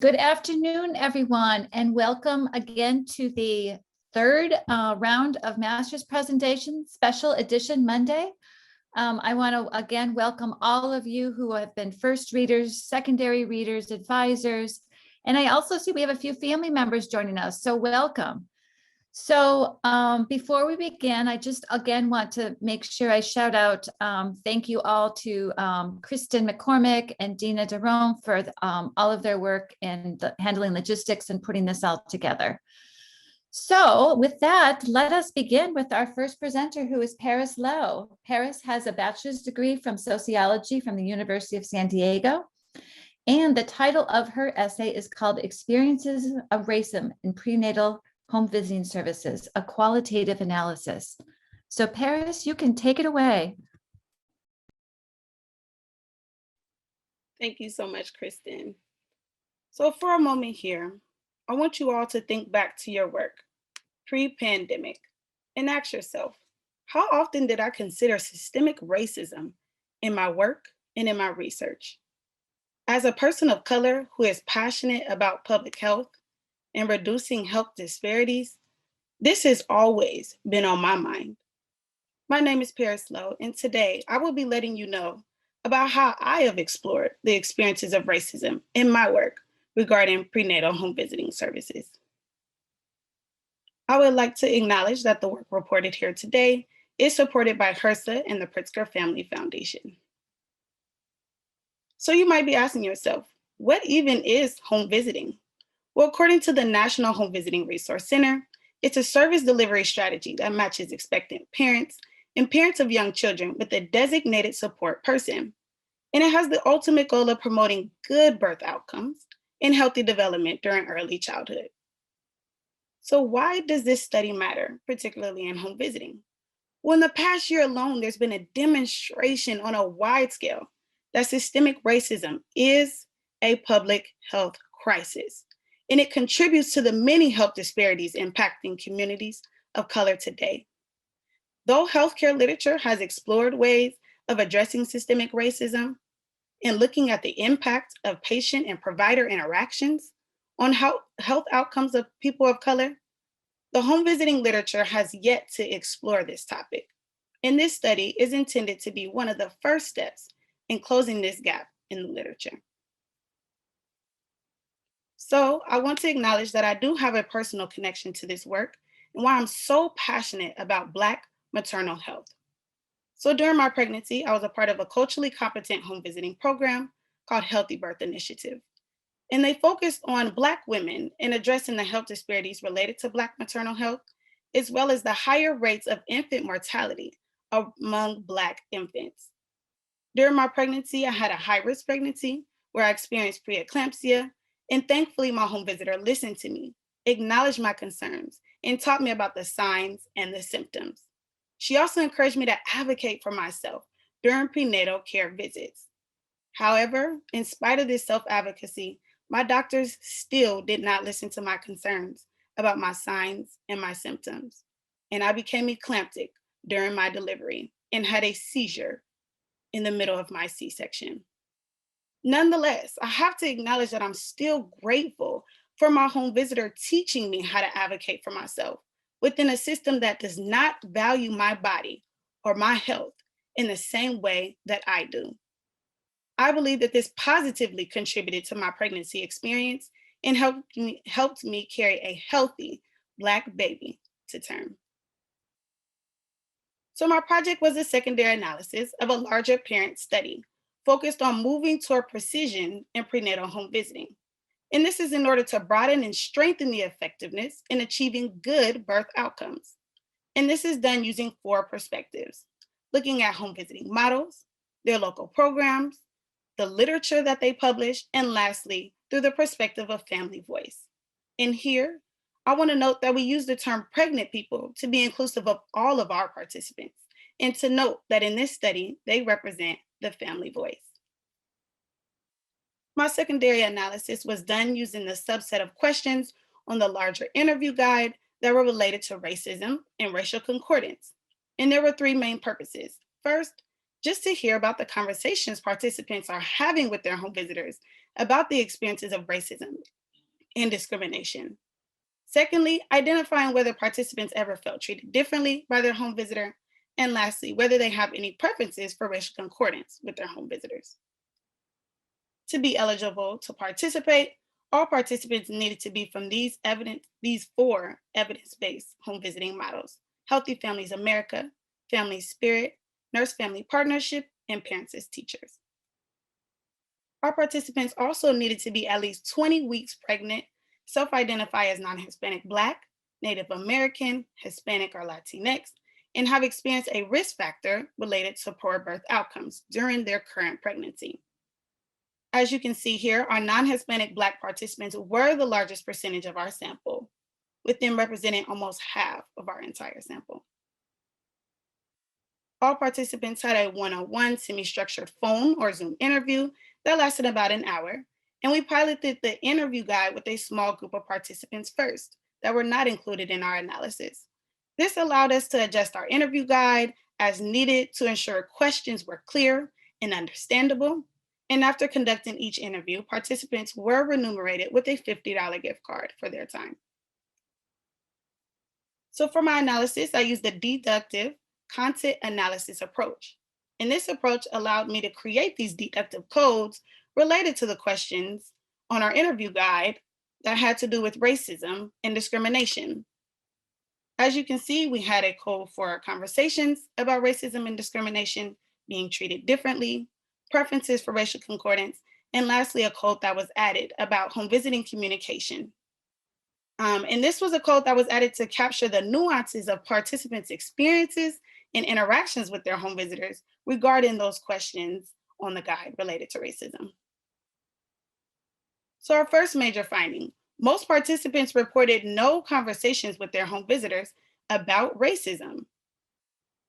Good afternoon, everyone, and welcome again to the third round of Master's Presentation, Special Edition Monday. I want to again welcome all of you who have been first readers, secondary readers, advisors, and I also see we have a few family members joining us, so welcome. So before we begin, I just again want to make sure I shout out, thank you all to Kristen McCormick and Dina Derome for all of their work in handling logistics and putting this all together. So with that, let us begin with our first presenter, who is Paris Lowe. Paris has a bachelor's degree from sociology from the University of San Diego. And the title of her essay is called Experiences of Racism in Prenatal Home Visiting Services, a Qualitative Analysis. So Paris, you can take it away. Thank you so much, Kristen. So for a moment here, I want you all to think back to your work pre-pandemic and ask yourself, how often did I consider systemic racism in my work and in my research? As a person of color who is passionate about public health and reducing health disparities, this has always been on my mind. My name is Paris Lowe, and today I will be letting you know about how I have explored the experiences of racism in my work regarding prenatal home visiting services. I would like to acknowledge that the work reported here today is supported by HRSA and the Pritzker Family Foundation. So you might be asking yourself, what even is home visiting? Well, according to the National Home Visiting Resource Center, it's a service delivery strategy that matches expectant parents and parents of young children with a designated support person. And it has the ultimate goal of promoting good birth outcomes and healthy development during early childhood. So why does this study matter, particularly in home visiting? Well, in the past year alone, there's been a demonstration on a wide scale that systemic racism is a public health crisis, and it contributes to the many health disparities impacting communities of color today. Though healthcare literature has explored ways of addressing systemic racism and looking at the impact of patient and provider interactions on health outcomes of people of color, the home visiting literature has yet to explore this topic. And this study is intended to be one of the first steps in closing this gap in the literature. So I want to acknowledge that I do have a personal connection to this work and why I'm so passionate about Black maternal health. So during my pregnancy, I was a part of a culturally competent home visiting program called Healthy Birth Initiative. And they focused on Black women in addressing the health disparities related to Black maternal health, as well as the higher rates of infant mortality among Black infants. During my pregnancy, I had a high-risk pregnancy where I experienced preeclampsia, and thankfully my home visitor listened to me, acknowledged my concerns, and taught me about the signs and the symptoms. She also encouraged me to advocate for myself during prenatal care visits. However, in spite of this self-advocacy, my doctors still did not listen to my concerns about my signs and my symptoms. And I became eclamptic during my delivery and had a seizure in the middle of my C-section. Nonetheless, I have to acknowledge that I'm still grateful for my home visitor teaching me how to advocate for myself within a system that does not value my body or my health in the same way that I do. I believe that this positively contributed to my pregnancy experience and helped me carry a healthy Black baby to term. So my project was a secondary analysis of a larger parent study focused on moving toward precision in prenatal home visiting. And this is in order to broaden and strengthen the effectiveness in achieving good birth outcomes. And this is done using 4 perspectives, looking at home visiting models, their local programs, the literature that they publish, and lastly, through the perspective of family voice. And here, I want to note that we use the term pregnant people to be inclusive of all of our participants, and to note that in this study, they represent the family voice. My secondary analysis was done using the subset of questions on the larger interview guide that were related to racism and racial concordance. And there were 3 main purposes. First, just to hear about the conversations participants are having with their home visitors about the experiences of racism and discrimination. Secondly, identifying whether participants ever felt treated differently by their home visitor. And lastly, whether they have any preferences for racial concordance with their home visitors. To be eligible to participate, all participants needed to be from these four evidence-based home visiting models: Healthy Families America, Family Spirit, Nurse-Family Partnership, and Parents as Teachers. Our participants also needed to be at least 20 weeks pregnant, self-identify as non-Hispanic Black, Native American, Hispanic, or Latinx, and have experienced a risk factor related to poor birth outcomes during their current pregnancy. As you can see here, our non-Hispanic Black participants were the largest percentage of our sample, with them representing almost half of our entire sample. All participants had a one-on-one semi-structured phone or Zoom interview that lasted about an hour, and we piloted the interview guide with a small group of participants first that were not included in our analysis. This allowed us to adjust our interview guide as needed to ensure questions were clear and understandable. And after conducting each interview, participants were remunerated with a $50 gift card for their time. So for my analysis, I used the deductive content analysis approach. And this approach allowed me to create these deductive codes related to the questions on our interview guide that had to do with racism and discrimination. As you can see, we had a code for conversations about racism and discrimination, being treated differently, preferences for racial concordance, and lastly, a code that was added about home visiting communication. And this was a code that was added to capture the nuances of participants' experiences and interactions with their home visitors regarding those questions on the guide related to racism. So our first major finding: most participants reported no conversations with their home visitors about racism.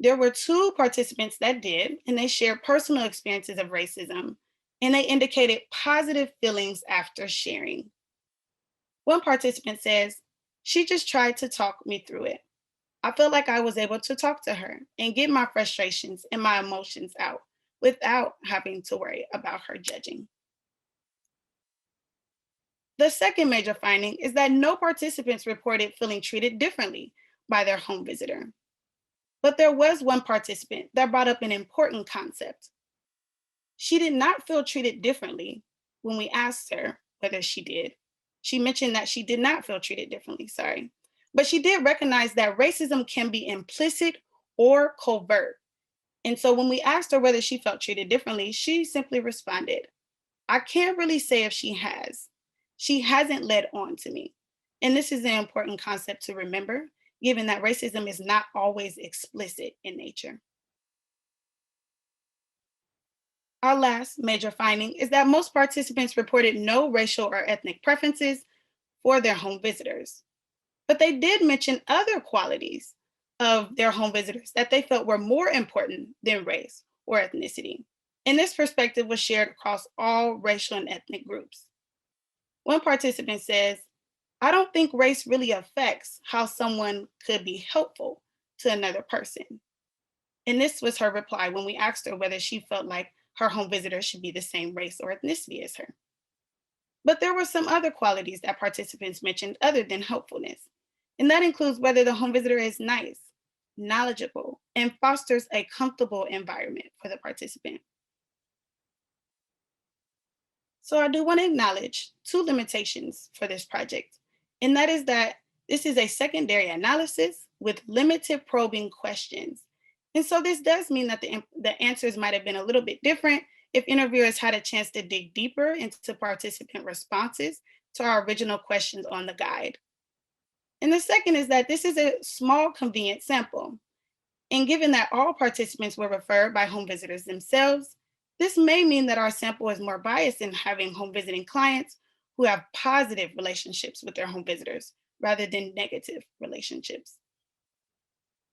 There were 2 participants that did, and they shared personal experiences of racism, and they indicated positive feelings after sharing. One participant says, "She just tried to talk me through it. I felt like I was able to talk to her and get my frustrations and my emotions out without having to worry about her judging." The second major finding is that no participants reported feeling treated differently by their home visitor. But there was one participant that brought up an important concept. She did not feel treated differently when we asked her whether she did. She mentioned that she did not feel treated differently, but she did recognize that racism can be implicit or covert. And so when we asked her whether she felt treated differently, she simply responded, "I can't really say if she has. She hasn't led on to me." And this is an important concept to remember, given that racism is not always explicit in nature. Our last major finding is that most participants reported no racial or ethnic preferences for their home visitors. But they did mention other qualities of their home visitors that they felt were more important than race or ethnicity. And this perspective was shared across all racial and ethnic groups. One participant says, "I don't think race really affects how someone could be helpful to another person." And this was her reply when we asked her whether she felt like her home visitor should be the same race or ethnicity as her. But there were some other qualities that participants mentioned other than helpfulness. And that includes whether the home visitor is nice, knowledgeable, and fosters a comfortable environment for the participant. So I do want to acknowledge 2 limitations for this project, and that is that this is a secondary analysis with limited probing questions. And so this does mean that the answers might have been a little bit different if interviewers had a chance to dig deeper into participant responses to our original questions on the guide. And the second is that this is a small, convenient sample. And given that all participants were referred by home visitors themselves, this may mean that our sample is more biased in having home visiting clients who have positive relationships with their home visitors rather than negative relationships.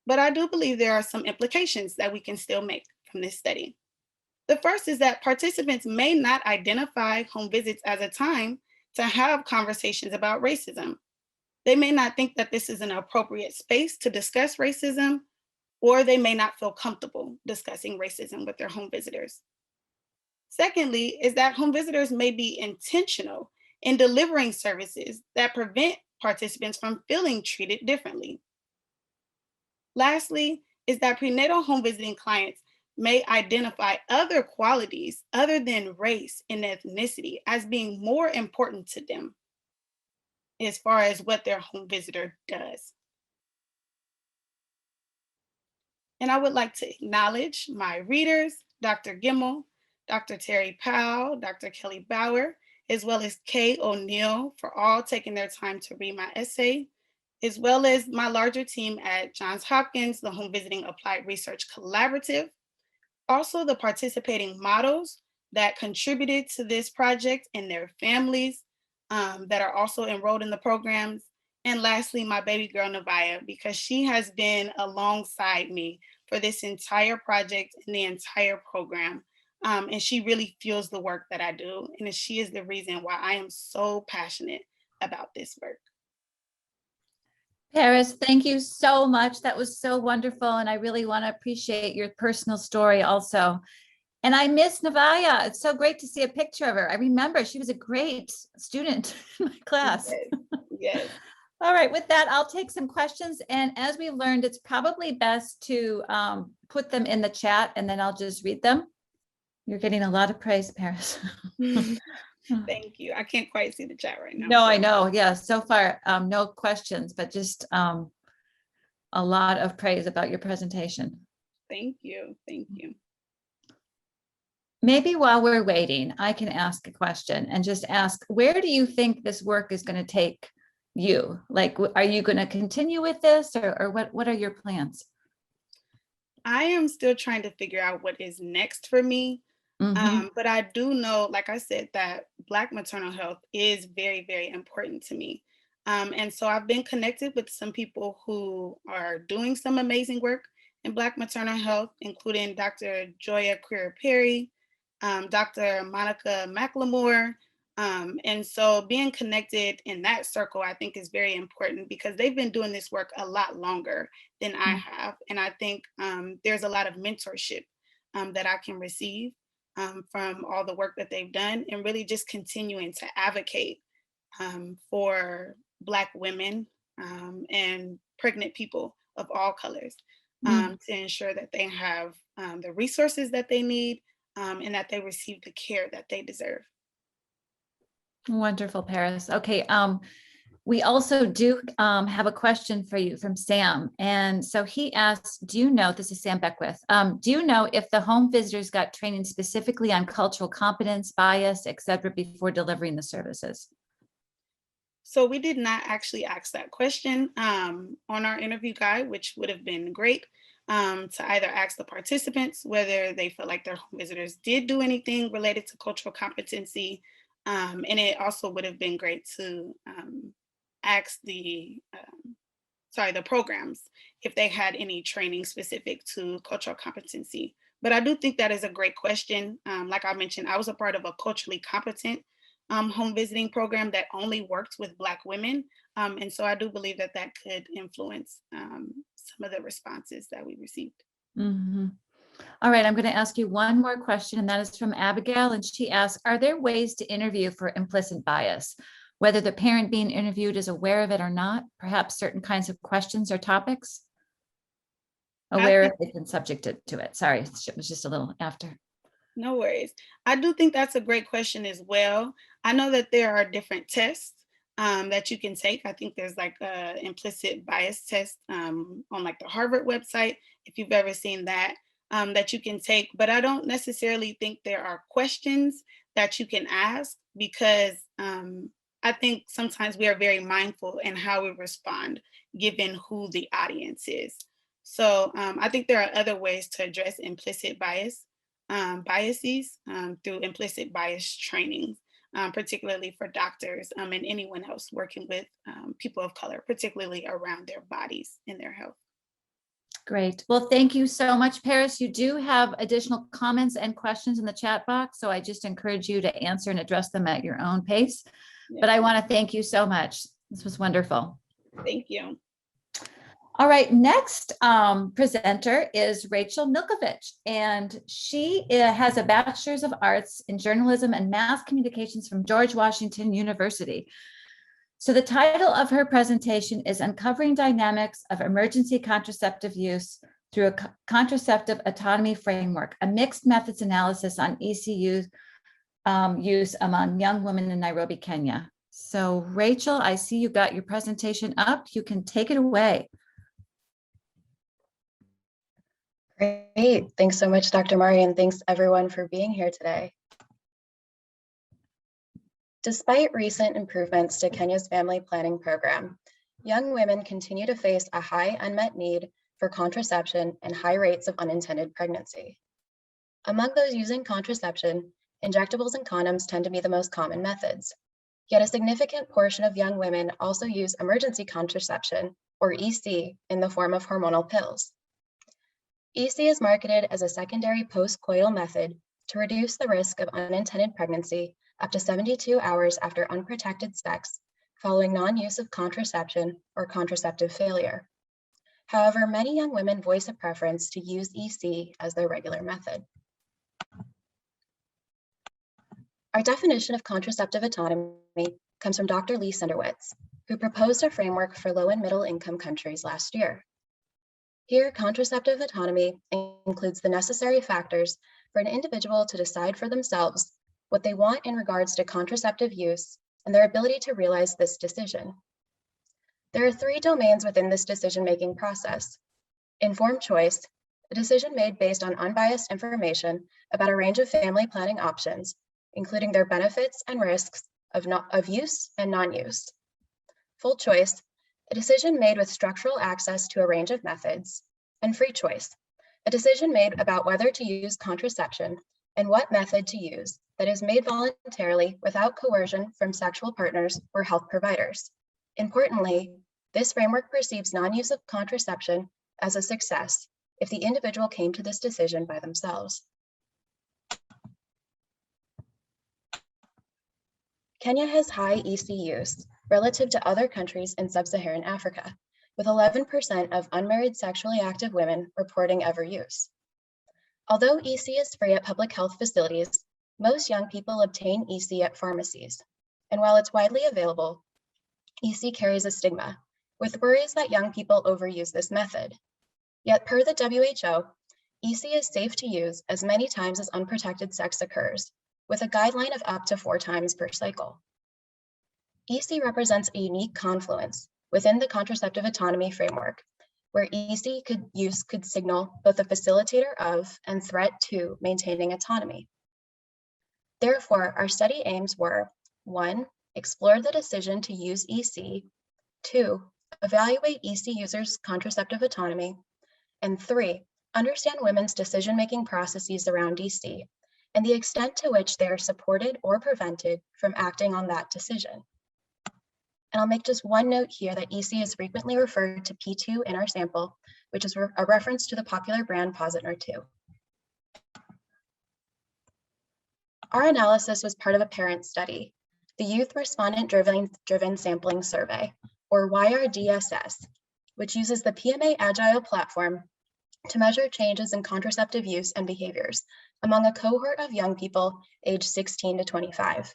But I do believe there are some implications that we can still make from this study. The first is that participants may not identify home visits as a time to have conversations about racism. They may not think that this is an appropriate space to discuss racism, or they may not feel comfortable discussing racism with their home visitors. Secondly, is that home visitors may be intentional in delivering services that prevent participants from feeling treated differently. Lastly, is that prenatal home visiting clients may identify other qualities other than race and ethnicity as being more important to them as far as what their home visitor does. And I would like to acknowledge my readers, Dr. Gimmel, Dr. Terry Powell, Dr. Kelly Bauer, as well as Kay O'Neill for all taking their time to read my essay, as well as my larger team at Johns Hopkins, the Home Visiting Applied Research Collaborative, also the participating models that contributed to this project and their families that are also enrolled in the programs. And lastly, my baby girl, Nevaeh, because she has been alongside me for this entire project and the entire program. And she really fuels the work that I do. And she is the reason why I am so passionate about this work. Paris, thank you so much. That was so wonderful. And I really want to appreciate your personal story also. And I miss Nevaeh. It's so great to see a picture of her. I remember she was a great student in my class. Yes. All right, with that, I'll take some questions. And as we learned, it's probably best to put them in the chat and then I'll just read them. You're getting a lot of praise, Paris. Thank you. I can't quite see the chat right now. No, I know. Yeah, so far, no questions, but just a lot of praise about your presentation. Thank you. Thank you. Maybe while we're waiting, I can ask a question and just ask, where do you think this work is going to take you? Like, are you going to continue with this or what are your plans? I am still trying to figure out what is next for me. But I do know, like I said, that Black maternal health is very, very important to me. And so I've been connected with some people who are doing some amazing work in Black maternal health, including Dr. Joya Queer-Perry, Dr. Monica McLemore. And so being connected in that circle, I think is very important because they've been doing this work a lot longer than I have. And I think there's a lot of mentorship that I can receive from all the work that they've done and really just continuing to advocate for Black women and pregnant people of all colors to ensure that they have the resources that they need and that they receive the care that they deserve. Wonderful, Paris. Okay. We also do have a question for you from Sam. And so he asks, do you know, this is Sam Beckwith, do you know if the home visitors got training specifically on cultural competence, bias, et cetera, before delivering the services? So we did not actually ask that question on our interview guide, which would have been great to either ask the participants whether they felt like their home visitors did do anything related to cultural competency. And it also would have been great to ask the programs if they had any training specific to cultural competency. But I do think that is a great question. Like I mentioned, I was a part of a culturally competent home visiting program that only worked with Black women. And so I do believe that that could influence some of the responses that we received. All right, I'm going to ask you one more question, and that is from Abigail. And she asks, are there ways to interview for implicit bias, whether the parent being interviewed is aware of it or not? Perhaps certain kinds of questions or topics? Aware if they've been subjected to it. Sorry, it was just a little after. No worries. I do think that's a great question as well. I know that there are different tests that you can take. I think there's like an implicit bias test on like the Harvard website, if you've ever seen that, that you can take. But I don't necessarily think there are questions that you can ask because I think sometimes we are very mindful in how we respond given who the audience is. So I think there are other ways to address implicit biases through implicit bias trainings, particularly for doctors and anyone else working with people of color, particularly around their bodies and their health. Great. Well, thank you so much, Paris. You do have additional comments and questions in the chat box, so I just encourage you to answer and address them at your own pace. But I want to thank you so much. This was wonderful. Thank you. All right, next presenter is Rachel Milkovich, and she has a Bachelor's of Arts in Journalism and Mass Communications from George Washington University. So the title of her presentation is Uncovering Dynamics of Emergency Contraceptive Use through a Contraceptive Autonomy Framework, a Mixed Methods Analysis on ECU use among young women in Nairobi, Kenya. So Rachel, I see you got your presentation up. You can take it away. Great. Thanks so much, Dr. Mari, and thanks everyone for being here today. Despite recent improvements to Kenya's family planning program, young women continue to face a high unmet need for contraception and high rates of unintended pregnancy. Among those using contraception, injectables and condoms tend to be the most common methods. Yet a significant portion of young women also use emergency contraception, or EC, in the form of hormonal pills. EC is marketed as a secondary post-coital method to reduce the risk of unintended pregnancy up to 72 hours after unprotected sex following non-use of contraception or contraceptive failure. However, many young women voice a preference to use EC as their regular method. Our definition of contraceptive autonomy comes from Dr. Lee Senderowitz, who proposed a framework for low and middle income countries last year. Here, contraceptive autonomy includes the necessary factors for an individual to decide for themselves what they want in regards to contraceptive use and their ability to realize this decision. There are three domains within this decision-making process. Informed choice, a decision made based on unbiased information about a range of family planning options, including their benefits and risks of use and non-use. Full choice, a decision made with structural access to a range of methods. And free choice, a decision made about whether to use contraception and what method to use that is made voluntarily without coercion from sexual partners or health providers. Importantly, this framework perceives non-use of contraception as a success if the individual came to this decision by themselves. Kenya has high EC use relative to other countries in sub-Saharan Africa, with 11% of unmarried sexually active women reporting ever use. Although EC is free at public health facilities, most young people obtain EC at pharmacies. And while it's widely available, EC carries a stigma, with worries that young people overuse this method. Yet per the WHO, EC is safe to use as many times as unprotected sex occurs, with a guideline of up to 4 times per cycle. EC represents a unique confluence within the contraceptive autonomy framework, where EC could signal both a facilitator of and threat to maintaining autonomy. Therefore, our study aims were 1, explore the decision to use EC, 2, evaluate EC users' contraceptive autonomy, and 3, understand women's decision-making processes around EC and the extent to which they are supported or prevented from acting on that decision. And I'll make just one note here that EC is frequently referred to P2 in our sample, which is a reference to the popular brand Positner 2. Our analysis was part of a parent study, the Youth Respondent Driven Sampling Survey, or YRDSS, which uses the PMA Agile platform to measure changes in contraceptive use and behaviors among a cohort of young people aged 16 to 25.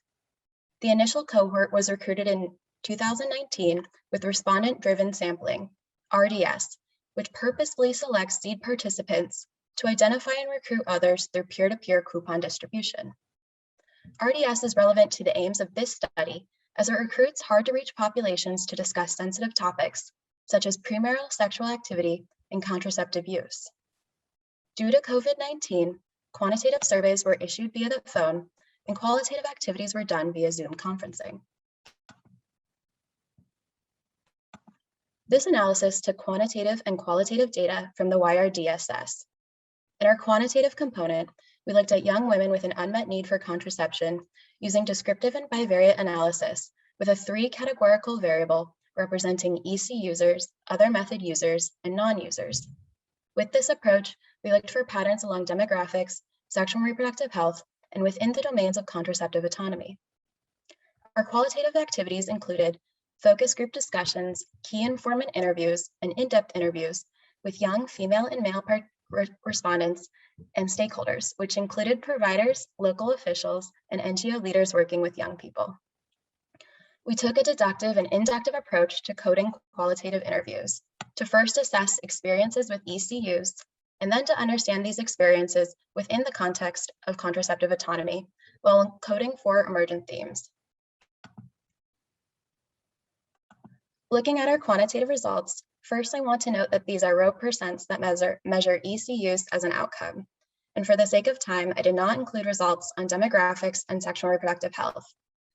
The initial cohort was recruited in 2019 with respondent-driven sampling, RDS, which purposefully selects seed participants to identify and recruit others through peer-to-peer coupon distribution. RDS is relevant to the aims of this study as it recruits hard-to-reach populations to discuss sensitive topics, such as premarital sexual activity and contraceptive use. Due to COVID-19, quantitative surveys were issued via the phone and qualitative activities were done via Zoom conferencing. This analysis took quantitative and qualitative data from the YRDSS. In our quantitative component, we looked at young women with an unmet need for contraception using descriptive and bivariate analysis with a 3-categorical variable representing EC users, other method users, and non-users. With this approach, we looked for patterns along demographics, sexual and reproductive health, and within the domains of contraceptive autonomy. Our qualitative activities included focus group discussions, key informant interviews, and in-depth interviews with young female and male respondents and stakeholders, which included providers, local officials, and NGO leaders working with young people. We took a deductive and inductive approach to coding qualitative interviews to first assess experiences with ECUs, and then to understand these experiences within the context of contraceptive autonomy while coding 4 emergent themes. Looking at our quantitative results, first I want to note that these are row percents that measure ECUs as an outcome. And for the sake of time, I did not include results on demographics and sexual and reproductive health.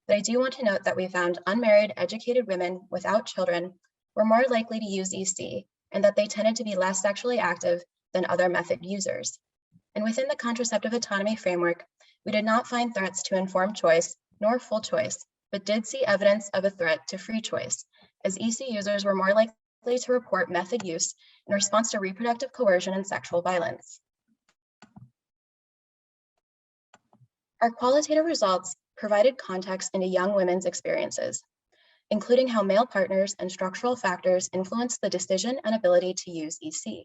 But I do want to note that we found unmarried, educated women without children were more likely to use EC, and that they tended to be less sexually active than other method users. And within the contraceptive autonomy framework, we did not find threats to informed choice nor full choice, but did see evidence of a threat to free choice, as EC users were more likely to report method use in response to reproductive coercion and sexual violence. Our qualitative results provided context into young women's experiences, including how male partners and structural factors influence the decision and ability to use EC.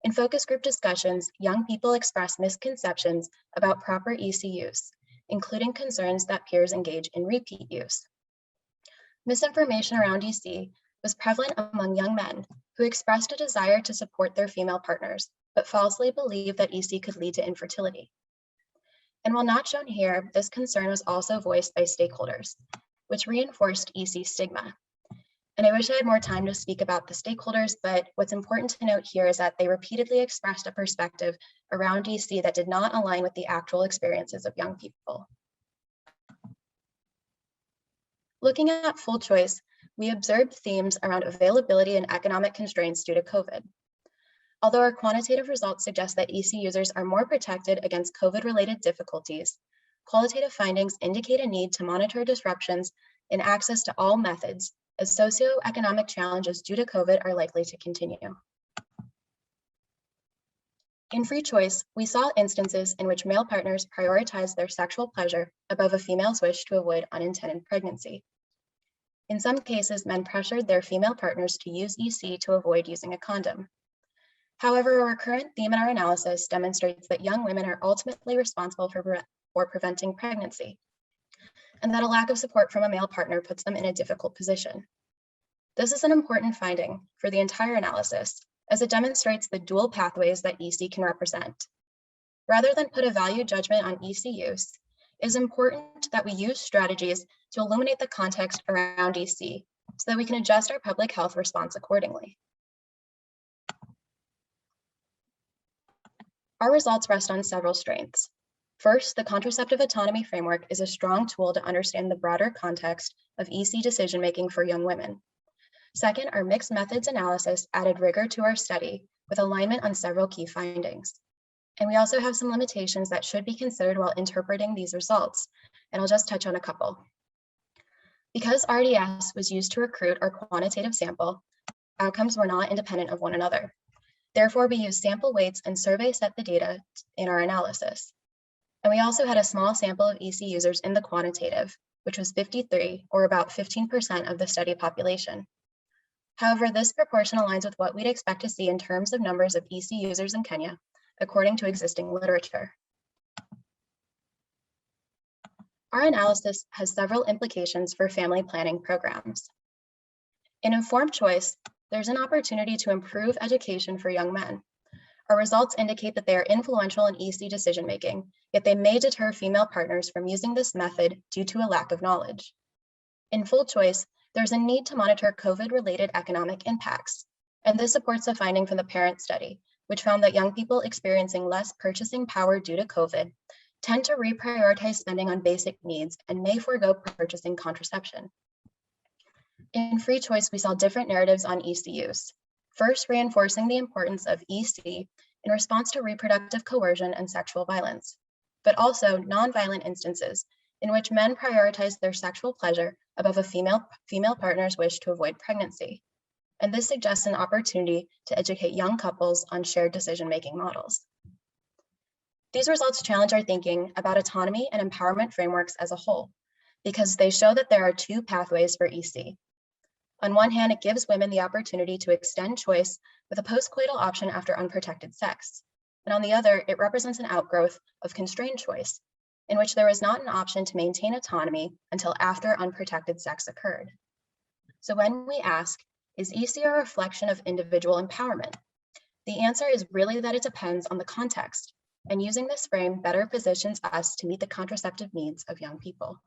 In focus group discussions, young people expressed misconceptions about proper EC use, including concerns that peers engage in repeat use. Misinformation around EC was prevalent among young men who expressed a desire to support their female partners, but falsely believed that EC could lead to infertility. And while not shown here, this concern was also voiced by stakeholders, which reinforced EC stigma. And I wish I had more time to speak about the stakeholders, but what's important to note here is that they repeatedly expressed a perspective around EC that did not align with the actual experiences of young people. Looking at full choice, we observed themes around availability and economic constraints due to COVID. Although our quantitative results suggest that EC users are more protected against COVID-related difficulties, qualitative findings indicate a need to monitor disruptions in access to all methods, as socioeconomic challenges due to COVID are likely to continue. In free choice, we saw instances in which male partners prioritized their sexual pleasure above a female's wish to avoid unintended pregnancy. In some cases, men pressured their female partners to use EC to avoid using a condom. However, our current theme in our analysis demonstrates that young women are ultimately responsible for preventing pregnancy, and that a lack of support from a male partner puts them in a difficult position. This is an important finding for the entire analysis, as it demonstrates the dual pathways that EC can represent. Rather than put a value judgment on EC use, it is important that we use strategies to illuminate the context around EC so that we can adjust our public health response accordingly. Our results rest on several strengths. First, the contraceptive autonomy framework is a strong tool to understand the broader context of EC decision-making for young women. Second, our mixed methods analysis added rigor to our study with alignment on several key findings. And we also have some limitations that should be considered while interpreting these results, and I'll just touch on a couple. Because RDS was used to recruit our quantitative sample, outcomes were not independent of one another. Therefore, we used sample weights and survey set the data in our analysis. And we also had a small sample of EC users in the quantitative, which was 53, or about 15% of the study population. However, this proportion aligns with what we'd expect to see in terms of numbers of EC users in Kenya, according to existing literature. Our analysis has several implications for family planning programs. In informed choice, there's an opportunity to improve education for young men. Our results indicate that they are influential in EC decision-making, yet they may deter female partners from using this method due to a lack of knowledge. In full choice, there's a need to monitor COVID-related economic impacts, and this supports a finding from the parent study, which found that young people experiencing less purchasing power due to COVID tend to reprioritize spending on basic needs and may forego purchasing contraception. In free choice, we saw different narratives on EC use. First, reinforcing the importance of EC in response to reproductive coercion and sexual violence, but also nonviolent instances in which men prioritize their sexual pleasure above a female partner's wish to avoid pregnancy. And this suggests an opportunity to educate young couples on shared decision-making models. These results challenge our thinking about autonomy and empowerment frameworks as a whole, because they show that there are two pathways for EC. On one hand, it gives women the opportunity to extend choice with a postcoital option after unprotected sex. And on the other, it represents an outgrowth of constrained choice, in which there was not an option to maintain autonomy until after unprotected sex occurred. So when we ask, is EC a reflection of individual empowerment? The answer is really that it depends on the context, and using this frame better positions us to meet the contraceptive needs of young people.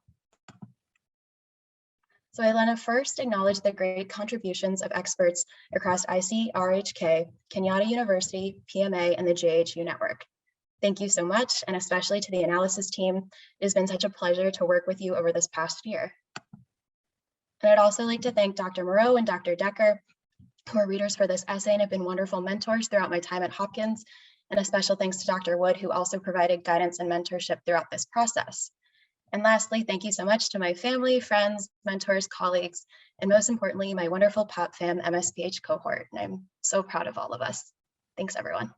So I want to first acknowledge the great contributions of experts across ICRHK, Kenyatta University, PMA, and the JHU network. Thank you so much, and especially to the analysis team. It has been such a pleasure to work with you over this past year. And I'd also like to thank Dr. Moreau and Dr. Decker, who are readers for this essay and have been wonderful mentors throughout my time at Hopkins. And a special thanks to Dr. Wood, who also provided guidance and mentorship throughout this process. And lastly, thank you so much to my family, friends, mentors, colleagues, and most importantly, my wonderful PopFam MSPH cohort. And I'm so proud of all of us. Thanks, everyone.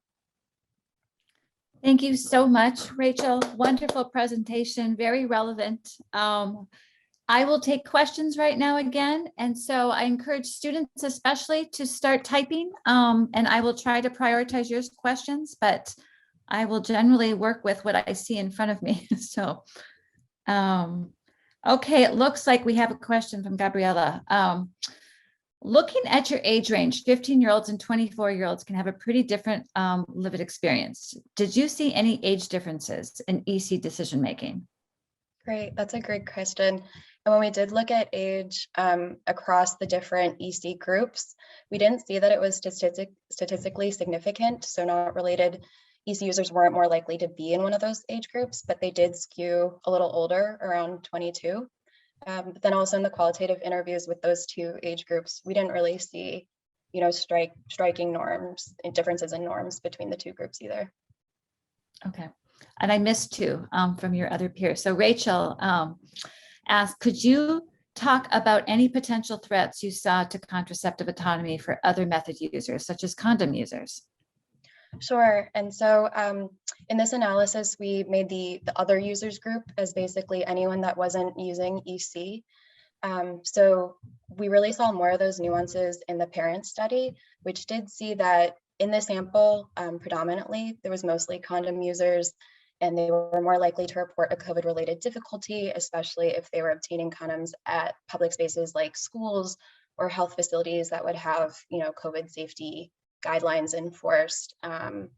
Thank you so much, Rachel. Wonderful presentation, very relevant. I will take questions right now again. And so I encourage students especially to start typing, and I will try to prioritize your questions, but I will generally work with what I see in front of me. So, okay, it looks like we have a question from Gabriella. Looking at your age range, 15-year-olds and 24-year-olds can have a pretty different lived experience. Did you see any age differences in EC decision-making? Great, that's a great question. And when we did look at age across the different EC groups, we didn't see that it was statistically significant, so not related. EC users weren't more likely to be in one of those age groups, but they did skew a little older, around 22. But then also in the qualitative interviews with those two age groups, we didn't really see, striking norms and differences in norms between the two groups either. Okay, and I missed two from your other peers. So Rachel asked, could you talk about any potential threats you saw to contraceptive autonomy for other method users, such as condom users? Sure. And so in this analysis, we made the other users group as basically anyone that wasn't using EC. So we really saw more of those nuances in the parent study, which did see that in the sample, predominantly, there was mostly condom users, and they were more likely to report a COVID-related difficulty, especially if they were obtaining condoms at public spaces like schools or health facilities that would have, COVID safety guidelines enforced. And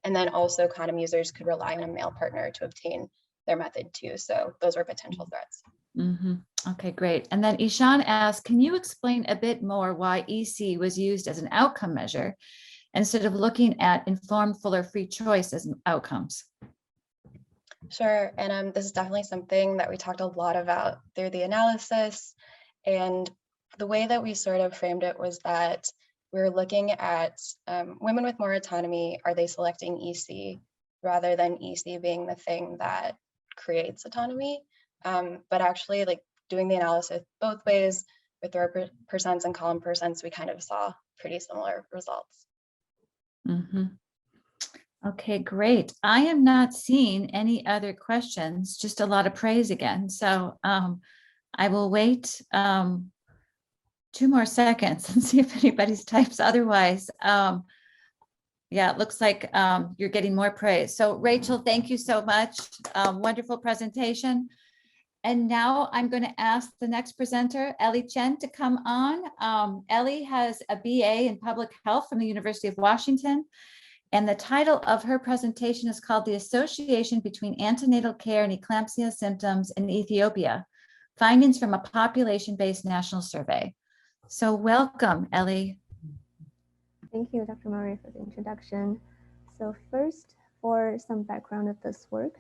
then also condom users could rely on a male partner to obtain their method too. So those were potential threats. Mm-hmm. Okay, great. And then Ishan asked, can you explain a bit more why EC was used as an outcome measure instead of looking at informed, fuller, free choice as outcomes? Sure, and this is definitely something that we talked a lot about through the analysis. And the way that we sort of framed it was that we're looking at women with more autonomy, are they selecting EC rather than EC being the thing that creates autonomy? But actually, like doing the analysis both ways with row percents and column percents, we kind of saw pretty similar results. Mm-hmm. Okay, great. I am not seeing any other questions, just a lot of praise again. So I will wait 2 more seconds and see if anybody's types otherwise. Yeah, it looks like you're getting more praise. So Rachel, thank you so much. Wonderful presentation. And now I'm going to ask the next presenter, Ellie Chen, to come on. Ellie has a BA in public health from the University of Washington. And the title of her presentation is called The Association Between Antenatal Care and Eclampsia Symptoms in Ethiopia, Findings from a Population-Based National Survey. So welcome, Ellie. Thank you, Dr. Murray, for the introduction. So first, for some background of this work,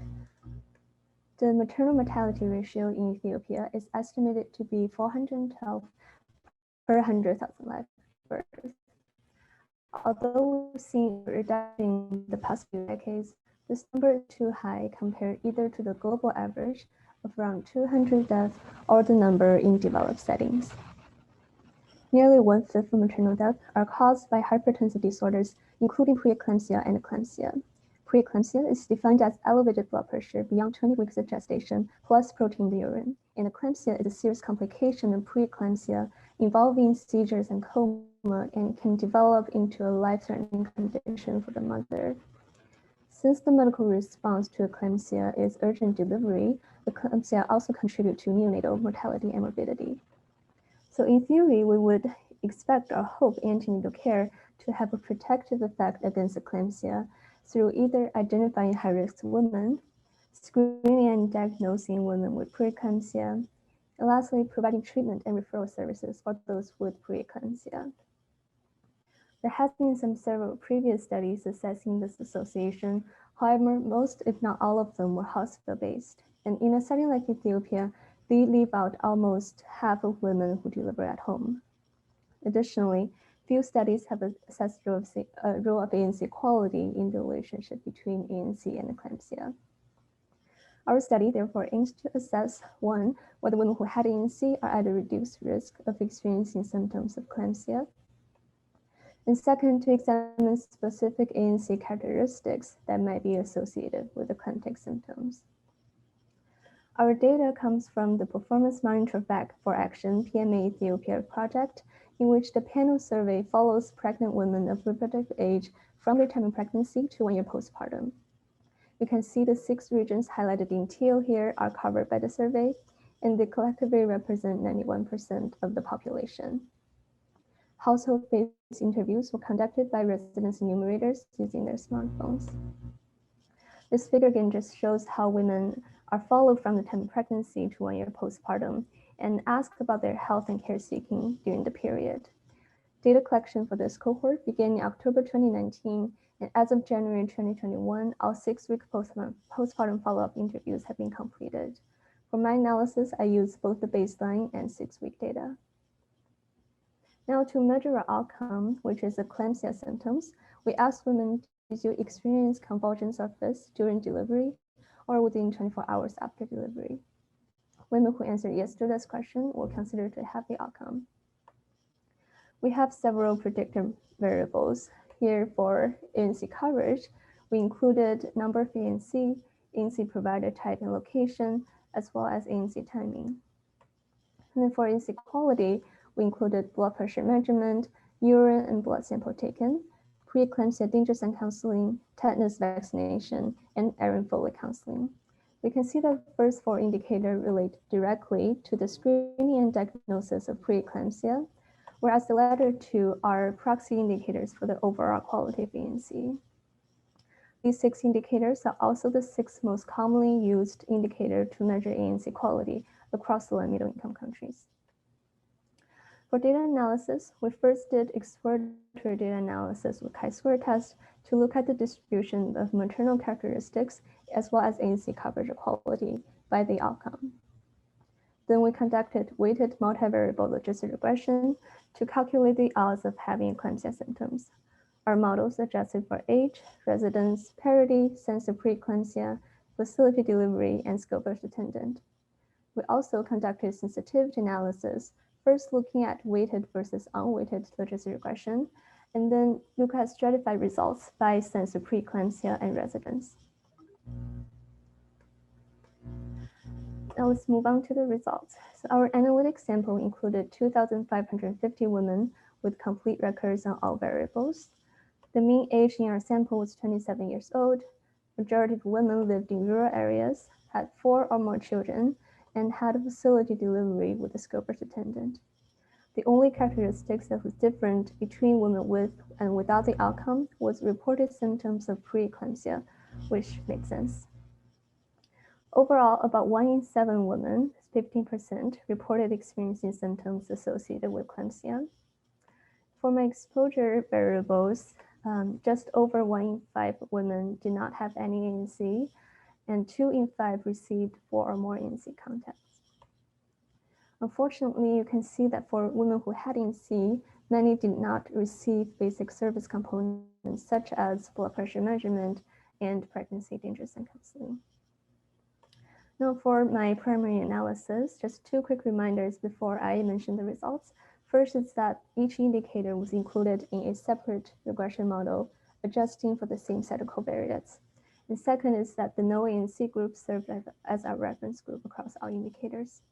the maternal mortality ratio in Ethiopia is estimated to be 412 per 100,000 live births. Although we've seen a reduction in the past few decades, this number is too high compared either to the global average of around 200 deaths or the number in developed settings. Nearly 1/5 of maternal deaths are caused by hypertensive disorders, including preeclampsia and eclampsia. Preeclampsia is defined as elevated blood pressure beyond 20 weeks of gestation plus protein in the urine, and eclampsia is a serious complication of preeclampsia involving seizures and coma, and can develop into a life-threatening condition for the mother. Since the medical response to eclampsia is urgent delivery, eclampsia also contributes to neonatal mortality and morbidity. So in theory, we would expect or hope antenatal care to have a protective effect against eclampsia through either identifying high-risk women, screening and diagnosing women with preeclampsia, and lastly, providing treatment and referral services for those with preeclampsia. There has been several previous studies assessing this association. However, most, if not all of them, were hospital-based. And in a setting like Ethiopia, they leave out almost half of women who deliver at home. Additionally, few studies have assessed the role of ANC quality in the relationship between ANC and eclampsia. Our study therefore aims to assess, one, whether women who had ANC are at a reduced risk of experiencing symptoms of eclampsia, and second, to examine specific ANC characteristics that might be associated with eclamptic symptoms. Our data comes from the Performance Monitor Back for Action PMA Ethiopia project, in which the panel survey follows pregnant women of reproductive age from their time of pregnancy to 1 year postpartum. You can see the 6 regions highlighted in teal here are covered by the survey, and they collectively represent 91% of the population. Household-based interviews were conducted by residence enumerators using their smartphones. This figure again just shows how women are followed from the time of pregnancy to 1 year postpartum and asked about their health and care seeking during the period. Data collection for this cohort began in October 2019, and as of January 2021, all 6-week postpartum follow-up interviews have been completed. For my analysis, I used both the baseline and 6-week data. Now, to measure our outcome, which is eclampsia symptoms, we asked women, did you experience convulsions of this during delivery or within 24 hours after delivery? Women who answered yes to this question were considered to have the outcome. We have several predictor variables. Here for ANC coverage, we included number of ANC, ANC provider type and location, as well as ANC timing. And then for ANC quality, we included blood pressure measurement, urine and blood sample taken, preeclampsia danger sign counseling, tetanus vaccination, and iron folate counseling. We can see that the first 4 indicators relate directly to the screening and diagnosis of preeclampsia, whereas the latter 2 are proxy indicators for the overall quality of ANC. These 6 indicators are also the 6 most commonly used indicators to measure ANC quality across low and middle income countries. For data analysis, we first did exploratory data analysis with chi-square test to look at the distribution of maternal characteristics as well as ANC coverage quality by the outcome. Then we conducted weighted multivariable logistic regression to calculate the odds of having eclampsia symptoms. Our models adjusted for age, residence, parity, sense of preeclampsia, facility delivery, and skilled birth attendant. We also conducted sensitivity analysis, first looking at weighted versus unweighted logistic regression, and then look at stratified results by sense of preeclampsia and residence. Now let's move on to the results. So our analytic sample included 2,550 women with complete records on all variables. The mean age in our sample was 27 years old. Majority of women lived in rural areas, had 4 or more children, and had a facility delivery with a skilled birth attendant. The only characteristics that was different between women with and without the outcome was reported symptoms of preeclampsia, which makes sense. Overall, about 1 in 7 women, 15%, reported experiencing symptoms associated with eclampsia. For my exposure variables, just over 1 in 5 women did not have any ANC, and 2 in 5 received 4 or more ANC contacts. Unfortunately, you can see that for women who had ANC, many did not receive basic service components such as blood pressure measurement and pregnancy danger sign counseling. Now for my primary analysis, just 2 quick reminders before I mention the results. First is that each indicator was included in a separate regression model, adjusting for the same set of covariates. And second is that the no ANC group served as our reference group across all indicators.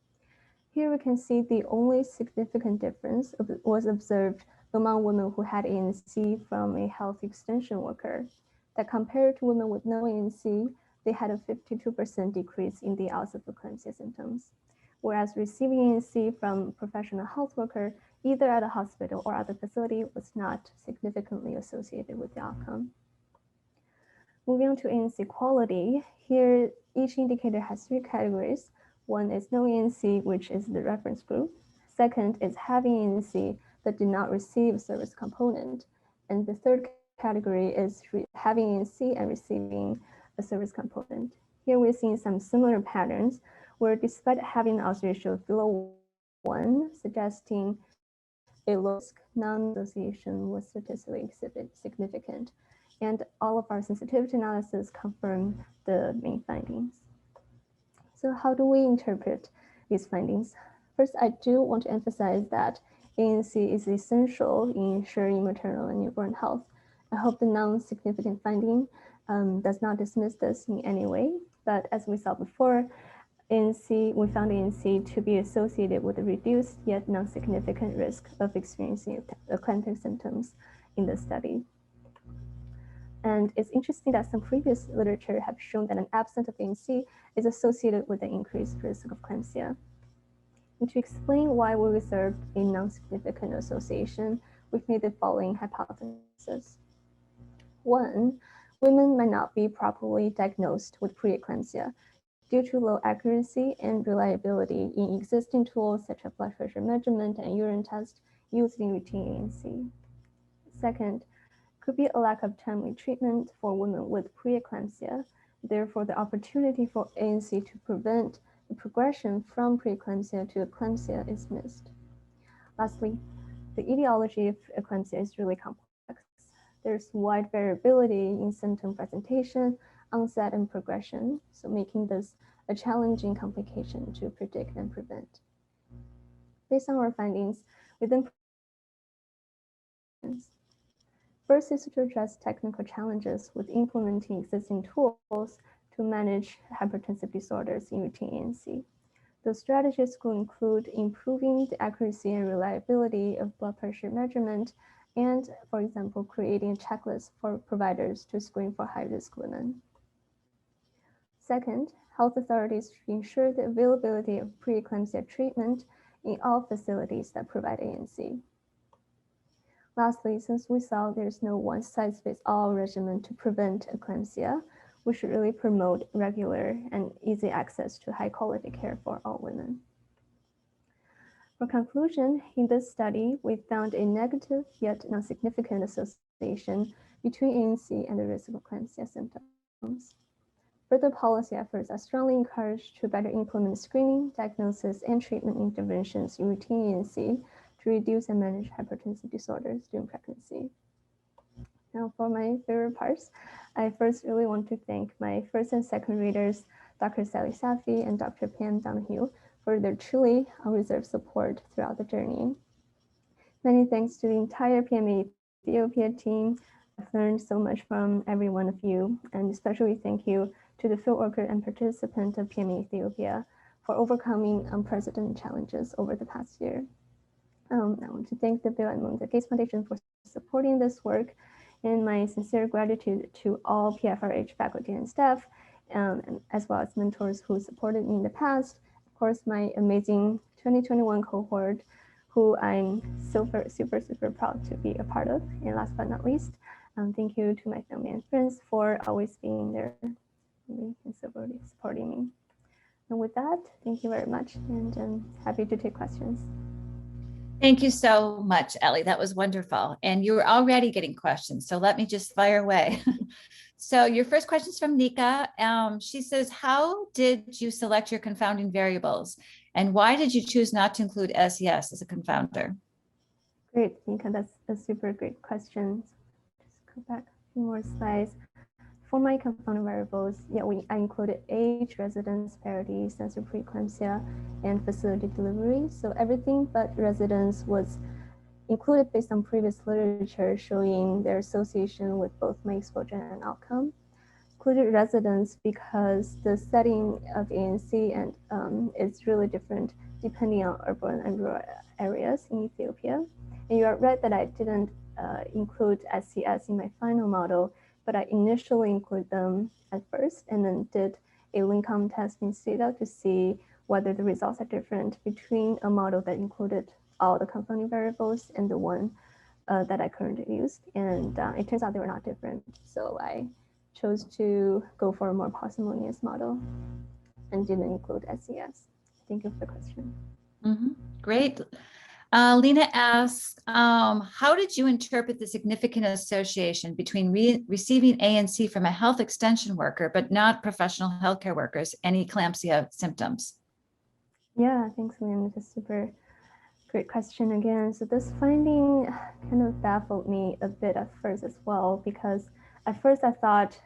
Here we can see the only significant difference was observed among women who had ANC from a health extension worker, that compared to women with no ANC, they had a 52% decrease in the onset of eclampsia symptoms, whereas receiving ANC from professional health worker, either at a hospital or at the facility, was not significantly associated with the outcome. Moving on to ANC quality, here each indicator has 3 categories. One is no ANC, which is the reference group. Second is having ANC but did not receive service component. And the third category is having ANC and receiving a service component. Here we're seeing some similar patterns where despite having an odds ratio below 1, suggesting a low risk, non-association was statistically significant. And all of our sensitivity analysis confirm the main findings. So how do we interpret these findings? First, I do want to emphasize that ANC is essential in ensuring maternal and newborn health. I hope the non-significant finding does not dismiss this in any way, but as we saw before, we found ANC to be associated with a reduced yet non-significant risk of experiencing eclamptic symptoms in the study. And it's interesting that some previous literature have shown that an absence of ANC is associated with an increased risk of eclampsia. And to explain why we observed a non-significant association, we've made the following hypothesis. 1, women might not be properly diagnosed with preeclampsia due to low accuracy and reliability in existing tools such as blood pressure measurement and urine test used in routine ANC. Second, could be a lack of timely treatment for women with preeclampsia. Therefore, the opportunity for ANC to prevent the progression from preeclampsia to eclampsia is missed. Lastly, the etiology of eclampsia is really complex. There's wide variability in symptom presentation, onset, and progression, so making this a challenging complication to predict and prevent. Based on our findings, we then first is to address technical challenges with implementing existing tools to manage hypertensive disorders in routine ANC. Those strategies will include improving the accuracy and reliability of blood pressure measurement and, for example, creating a checklist for providers to screen for high-risk women. Second, health authorities should ensure the availability of preeclampsia treatment in all facilities that provide ANC. Lastly, since we saw there's no one-size-fits-all regimen to prevent eclampsia, we should really promote regular and easy access to high-quality care for all women. For conclusion, in this study, we found a negative yet non-significant association between ANC and the risk of eclampsia symptoms. Further policy efforts are strongly encouraged to better implement screening, diagnosis, and treatment interventions in routine ANC to reduce and manage hypertensive disorders during pregnancy. Now for my favorite parts, I first really want to thank my first and second readers, Dr. Sally Safi and Dr. Pam Donahue, for their truly unreserved support throughout the journey. Many thanks to the entire PMA Ethiopia team. I've learned so much from every one of you, and especially thank you to the field worker and participant of PMA Ethiopia for overcoming unprecedented challenges over the past year. I want to thank the Bill and Melinda Gates Foundation for supporting this work, and my sincere gratitude to all PFRH faculty and staff, and as well as mentors who supported me in the past. Of course, my amazing 2021 cohort, who I'm super proud to be a part of. And last but not least, thank you to my family and friends for always being there and supporting me. And with that, thank you very much, and I'm happy to take questions. Thank you so much, Ellie. That was wonderful. And you were already getting questions, so let me just fire away. So your first question is from Nika. She says, how did you select your confounding variables? And why did you choose not to include SES as a confounder? Great, Nika, that's a super great question. Just go back a few more slides. For my confounding variables, I included age, residence, parity, sensory preeclampsia, and facility delivery. So everything but residence was included based on previous literature showing their association with both my exposure and outcome. included residents because the setting of ANC and is really different depending on urban and rural areas in Ethiopia. And you are right that I didn't include SCS in my final model, but I initially included them at first and then did a Lincoln test in Zasztowt to see whether the results are different between a model that included all the confounding variables and the one that I currently used. And it turns out they were not different. So I chose to go for a more parsimonious model and didn't include SCS. Thank you for the question. Great. Lena asks, how did you interpret the significant association between receiving ANC from a health extension worker, but not professional healthcare workers, and eclampsia symptoms? Yeah, thanks, Lena. That's a super great question again. So this finding kind of baffled me a bit at first as well, because at first I thought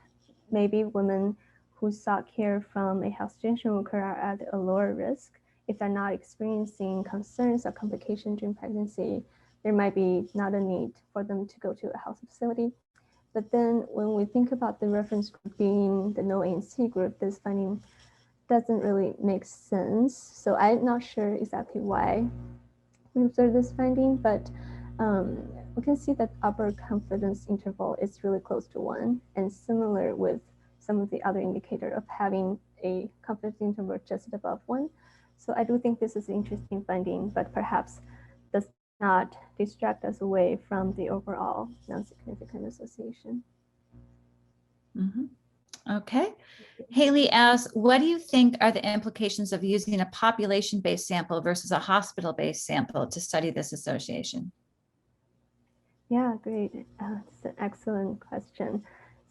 maybe women who sought care from a health extension worker are at a lower risk. If they're not experiencing concerns or complications during pregnancy, there might be not a need for them to go to a health facility. But then when we think about the reference group being the no ANC group, this finding doesn't really make sense. So I'm not sure exactly why we observed this finding, but we can see that upper confidence interval is really close to 1 and similar with some of the other indicator of having a confidence interval just above 1. So I do think this is an interesting finding, but perhaps does not distract us away from the overall non-significant association. Okay. Haley asks, what do you think are the implications of using a population-based sample versus a hospital-based sample to study this association? Yeah, great. It's an excellent question.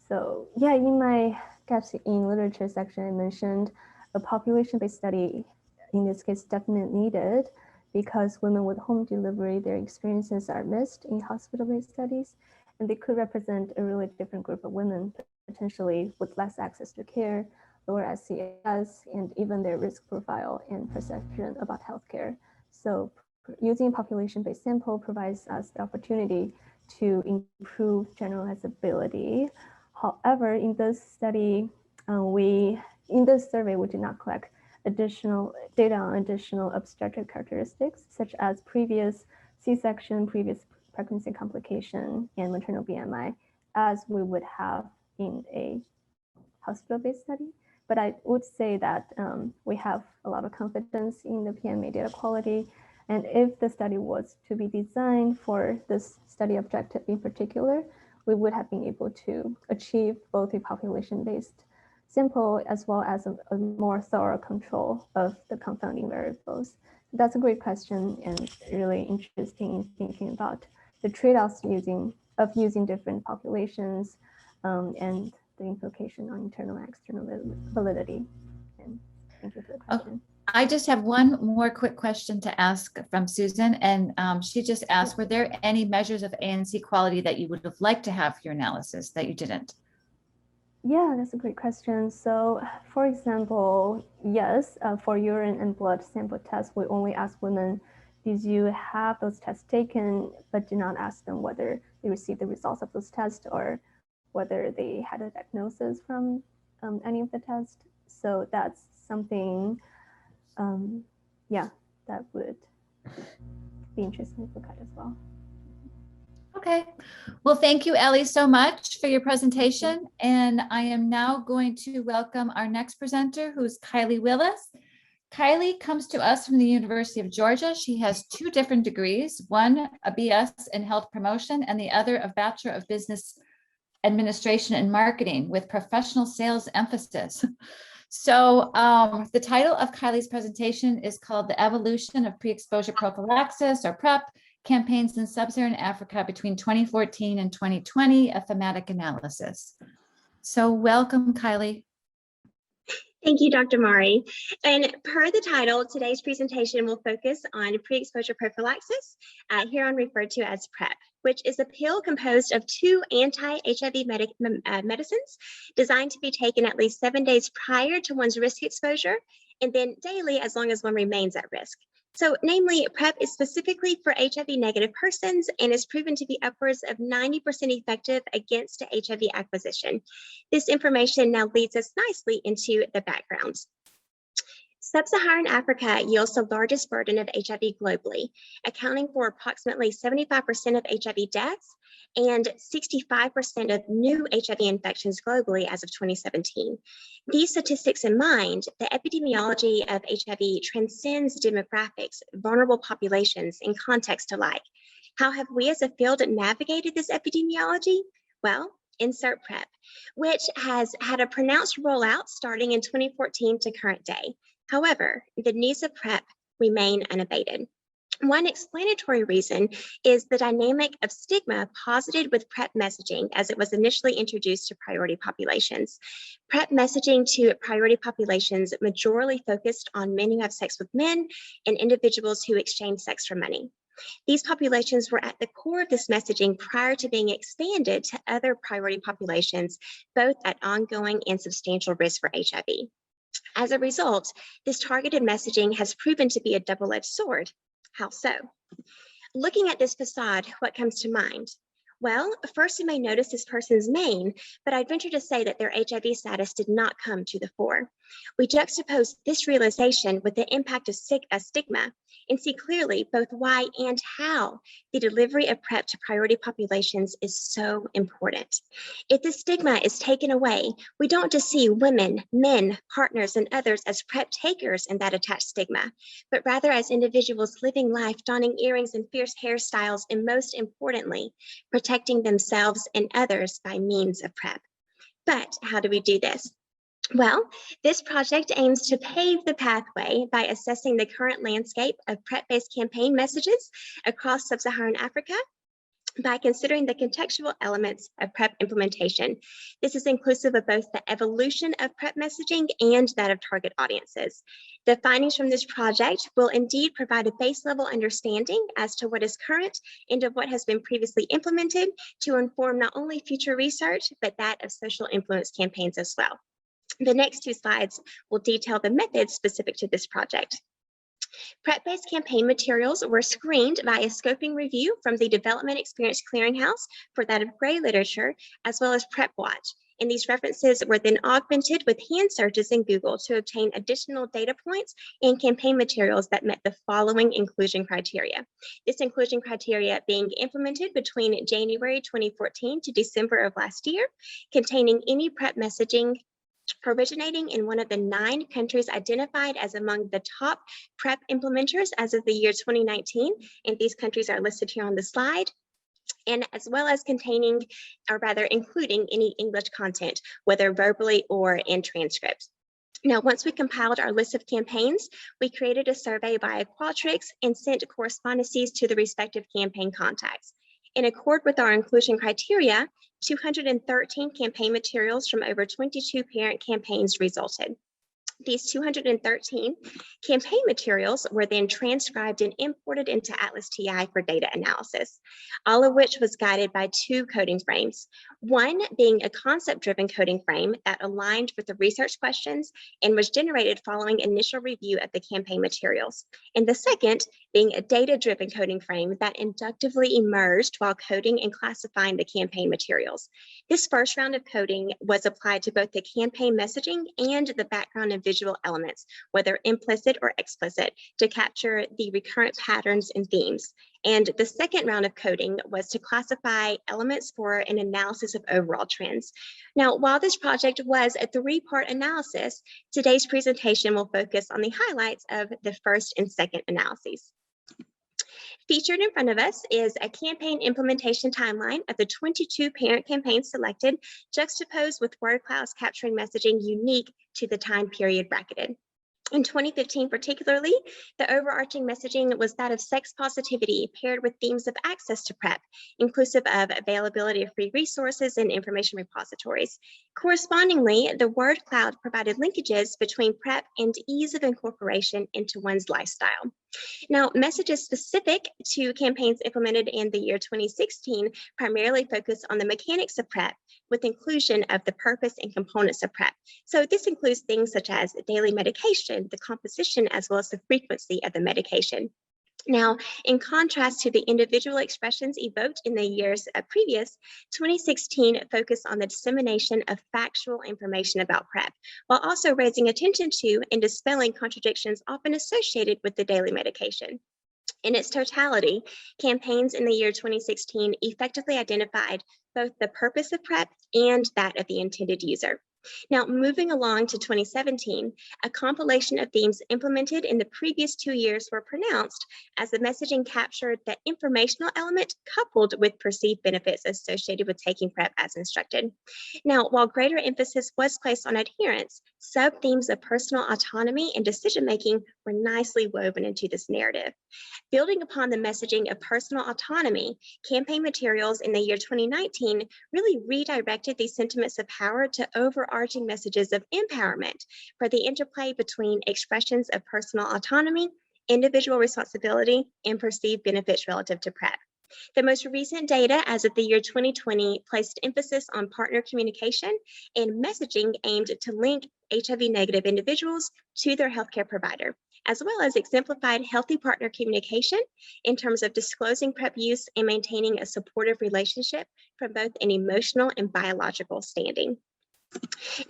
So yeah, in my gaps in literature section, I mentioned a population-based study in this case definitely needed because women with home delivery, their experiences are missed in hospital-based studies, and they could represent a really different group of women, potentially with less access to care, lower SCS, and even their risk profile and perception about healthcare. So using population-based sample provides us the opportunity to improve generalizability. However, in this study, in this survey, we did not collect additional data on additional obstetric characteristics, such as previous C-section, previous pregnancy complication, and maternal BMI, as we would have in a hospital-based study. But I would say that we have a lot of confidence in the PMA data quality. And if the study was to be designed for this study objective in particular, we would have been able to achieve both a population-based sample as well as a more thorough control of the confounding variables. That's a great question and really interesting in thinking about the trade-offs of using different populations and the implication on internal and external validity. And thank you for the question. I just have one more quick question to ask from Susan, and she just asked, were there any measures of ANC quality that you would have liked to have for your analysis that you didn't? Yeah, that's a great question. So for example, yes, for urine and blood sample tests, we only ask women, did you have those tests taken, but do not ask them whether they received the results of those tests or whether they had a diagnosis from any of the tests. So that's something, yeah, that would be interesting to look at as well. Okay, well, thank you, Ellie, so much for your presentation. And I am now going to welcome our next presenter, who's Kylie Willis. Kylie comes to us from the University of Georgia. She has 2 different degrees, one a BS in health promotion and the other a Bachelor of Business Administration and Marketing with professional sales emphasis. So the title of Kylie's presentation is called The Evolution of Pre-Exposure Prophylaxis, or PrEP, Campaigns in Sub-Saharan Africa between 2014 and 2020, a thematic analysis. So welcome, Kylie. Thank you, Dr. Mari. And per the title, today's presentation will focus on pre-exposure prophylaxis, hereon referred to as PrEP, which is a pill composed of 2 anti-HIV medicines designed to be taken at least 7 days prior to one's risk exposure, and then daily as long as one remains at risk. So namely, PrEP is specifically for HIV negative persons and is proven to be upwards of 90% effective against HIV acquisition. This information now leads us nicely into the background. Sub-Saharan Africa yields the largest burden of HIV globally, accounting for approximately 75% of HIV deaths and 65% of new HIV infections globally as of 2017. These statistics in mind, the epidemiology of HIV transcends demographics, vulnerable populations, and context alike. How have we as a field navigated this epidemiology? Well, insert PrEP, which has had a pronounced rollout starting in 2014 to current day. However, the needs of PrEP remain unabated. One explanatory reason is the dynamic of stigma posited with PrEP messaging as it was initially introduced to priority populations. PrEP messaging to priority populations majorly focused on men who have sex with men and individuals who exchange sex for money. These populations were at the core of this messaging prior to being expanded to other priority populations, both at ongoing and substantial risk for HIV. As a result, this targeted messaging has proven to be a double-edged sword. How so? Looking at this facade, what comes to mind? Well, first you may notice this person's name, but I'd venture to say that their HIV status did not come to the fore. We juxtapose this realization with the impact of stigma and see clearly both why and how the delivery of PrEP to priority populations is so important. If the stigma is taken away, we don't just see women, men, partners, and others as PrEP takers in that attached stigma, but rather as individuals living life, donning earrings and fierce hairstyles, and most importantly, protecting themselves and others by means of PrEP. But how do we do this? Well, this project aims to pave the pathway by assessing the current landscape of PrEP-based campaign messages across sub-Saharan Africa by considering the contextual elements of PrEP implementation. This is inclusive of both the evolution of PrEP messaging and that of target audiences. The findings from this project will indeed provide a base level understanding as to what is current and of what has been previously implemented to inform not only future research, but that of social influence campaigns as well. The next two slides will detail the methods specific to this project. PrEP-based campaign materials were screened via scoping review from the Development Experience Clearinghouse for that of gray literature, as well as PrEP Watch. And these references were then augmented with hand searches in Google to obtain additional data points and campaign materials that met the following inclusion criteria. This inclusion criteria being implemented between January 2014 to December of last year, containing any PrEP messaging originating in one of the 9 countries identified as among the top PrEP implementers as of the year 2019, and these countries are listed here on the slide, and as well as containing, or rather including any English content, whether verbally or in transcripts. Now, once we compiled our list of campaigns, we created a survey via Qualtrics and sent correspondences to the respective campaign contacts. In accord with our inclusion criteria, 213 campaign materials from over 22 parent campaigns resulted. These 213 campaign materials were then transcribed and imported into Atlas TI for data analysis, all of which was guided by 2 coding frames. One being a concept-driven coding frame that aligned with the research questions and was generated following initial review of the campaign materials. And the second being a data-driven coding frame that inductively emerged while coding and classifying the campaign materials. This first round of coding was applied to both the campaign messaging and the background and visual elements, whether implicit or explicit, to capture the recurrent patterns and themes. And the second round of coding was to classify elements for an analysis of overall trends. Now, while this project was a 3-part analysis, today's presentation will focus on the highlights of the first and second analyses. Featured in front of us is a campaign implementation timeline of the 22 parent campaigns selected, juxtaposed with word clouds capturing messaging unique to the time period bracketed. In 2015 particularly, the overarching messaging was that of sex positivity paired with themes of access to PrEP, inclusive of availability of free resources and information repositories. Correspondingly, the word cloud provided linkages between PrEP and ease of incorporation into one's lifestyle. Now, messages specific to campaigns implemented in the year 2016 primarily focus on the mechanics of PrEP with inclusion of the purpose and components of PrEP. So this includes things such as daily medication, the composition, as well as the frequency of the medication. Now, in contrast to the individual expressions evoked in the years previous, 2016 focused on the dissemination of factual information about PrEP, while also raising attention to and dispelling contradictions often associated with the daily medication. In its totality, campaigns in the year 2016 effectively identified both the purpose of PrEP and that of the intended user. Now, moving along to 2017, a compilation of themes implemented in the previous 2 years were pronounced as the messaging captured the informational element coupled with perceived benefits associated with taking PrEP as instructed. Now, while greater emphasis was placed on adherence, sub-themes of personal autonomy and decision-making were nicely woven into this narrative. Building upon the messaging of personal autonomy, campaign materials in the year 2019 really redirected these sentiments of power to overarching messages of empowerment for the interplay between expressions of personal autonomy, individual responsibility, and perceived benefits relative to PrEP. The most recent data as of the year 2020 placed emphasis on partner communication and messaging aimed to link HIV-negative individuals to their healthcare provider, as well as exemplified healthy partner communication in terms of disclosing PrEP use and maintaining a supportive relationship from both an emotional and biological standing.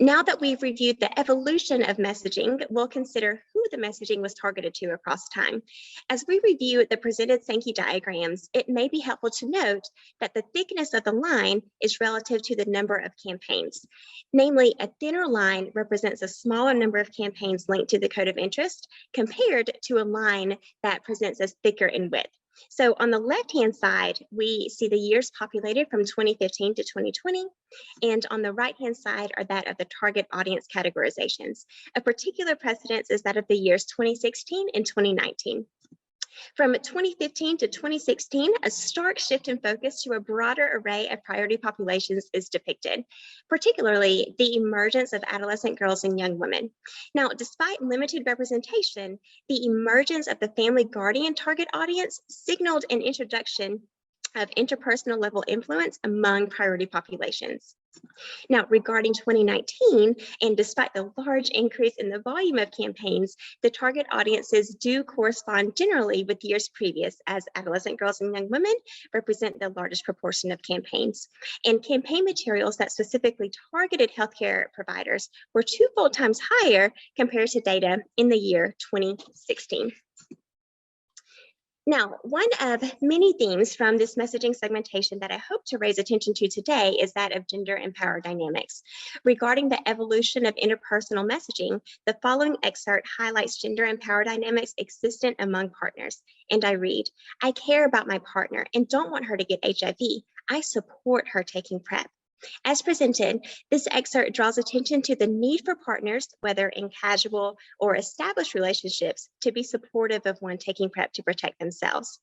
Now that we've reviewed the evolution of messaging, we'll consider who the messaging was targeted to across time. As we review the presented Sankey diagrams, it may be helpful to note that the thickness of the line is relative to the number of campaigns. Namely, a thinner line represents a smaller number of campaigns linked to the code of interest compared to a line that presents as thicker in width. So on the left-hand side, we see the years populated from 2015 to 2020, and on the right-hand side are that of the target audience categorizations. A particular precedence is that of the years 2016 and 2019. From 2015 to 2016, a stark shift in focus to a broader array of priority populations is depicted, particularly the emergence of adolescent girls and young women. Now, despite limited representation, the emergence of the family guardian target audience signaled an introduction of interpersonal level influence among priority populations. Now, regarding 2019, and despite the large increase in the volume of campaigns, the target audiences do correspond generally with years previous, as adolescent girls and young women represent the largest proportion of campaigns. And campaign materials that specifically targeted healthcare providers were 2-fold times higher compared to data in the year 2016. Now, one of many themes from this messaging segmentation that I hope to raise attention to today is that of gender and power dynamics. Regarding the evolution of interpersonal messaging, the following excerpt highlights gender and power dynamics existent among partners. And I read, "I care about my partner and don't want her to get HIV. I support her taking PrEP." As presented, this excerpt draws attention to the need for partners, whether in casual or established relationships, to be supportive of one taking PrEP to protect themselves.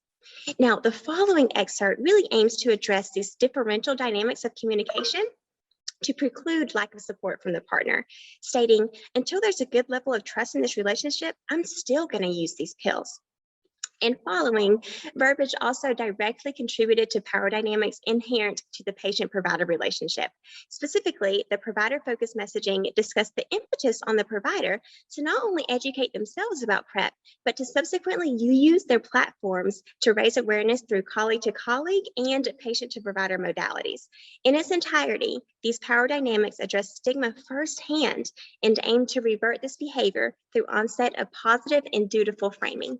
Now, the following excerpt really aims to address these differential dynamics of communication to preclude lack of support from the partner, stating, "Until there's a good level of trust in this relationship, I'm still going to use these pills." And following, verbiage also directly contributed to power dynamics inherent to the patient-provider relationship. Specifically, the provider-focused messaging discussed the impetus on the provider to not only educate themselves about PrEP, but to subsequently use their platforms to raise awareness through colleague-to-colleague and patient-to-provider modalities. In its entirety, these power dynamics address stigma firsthand and aim to revert this behavior through onset of positive and dutiful framing.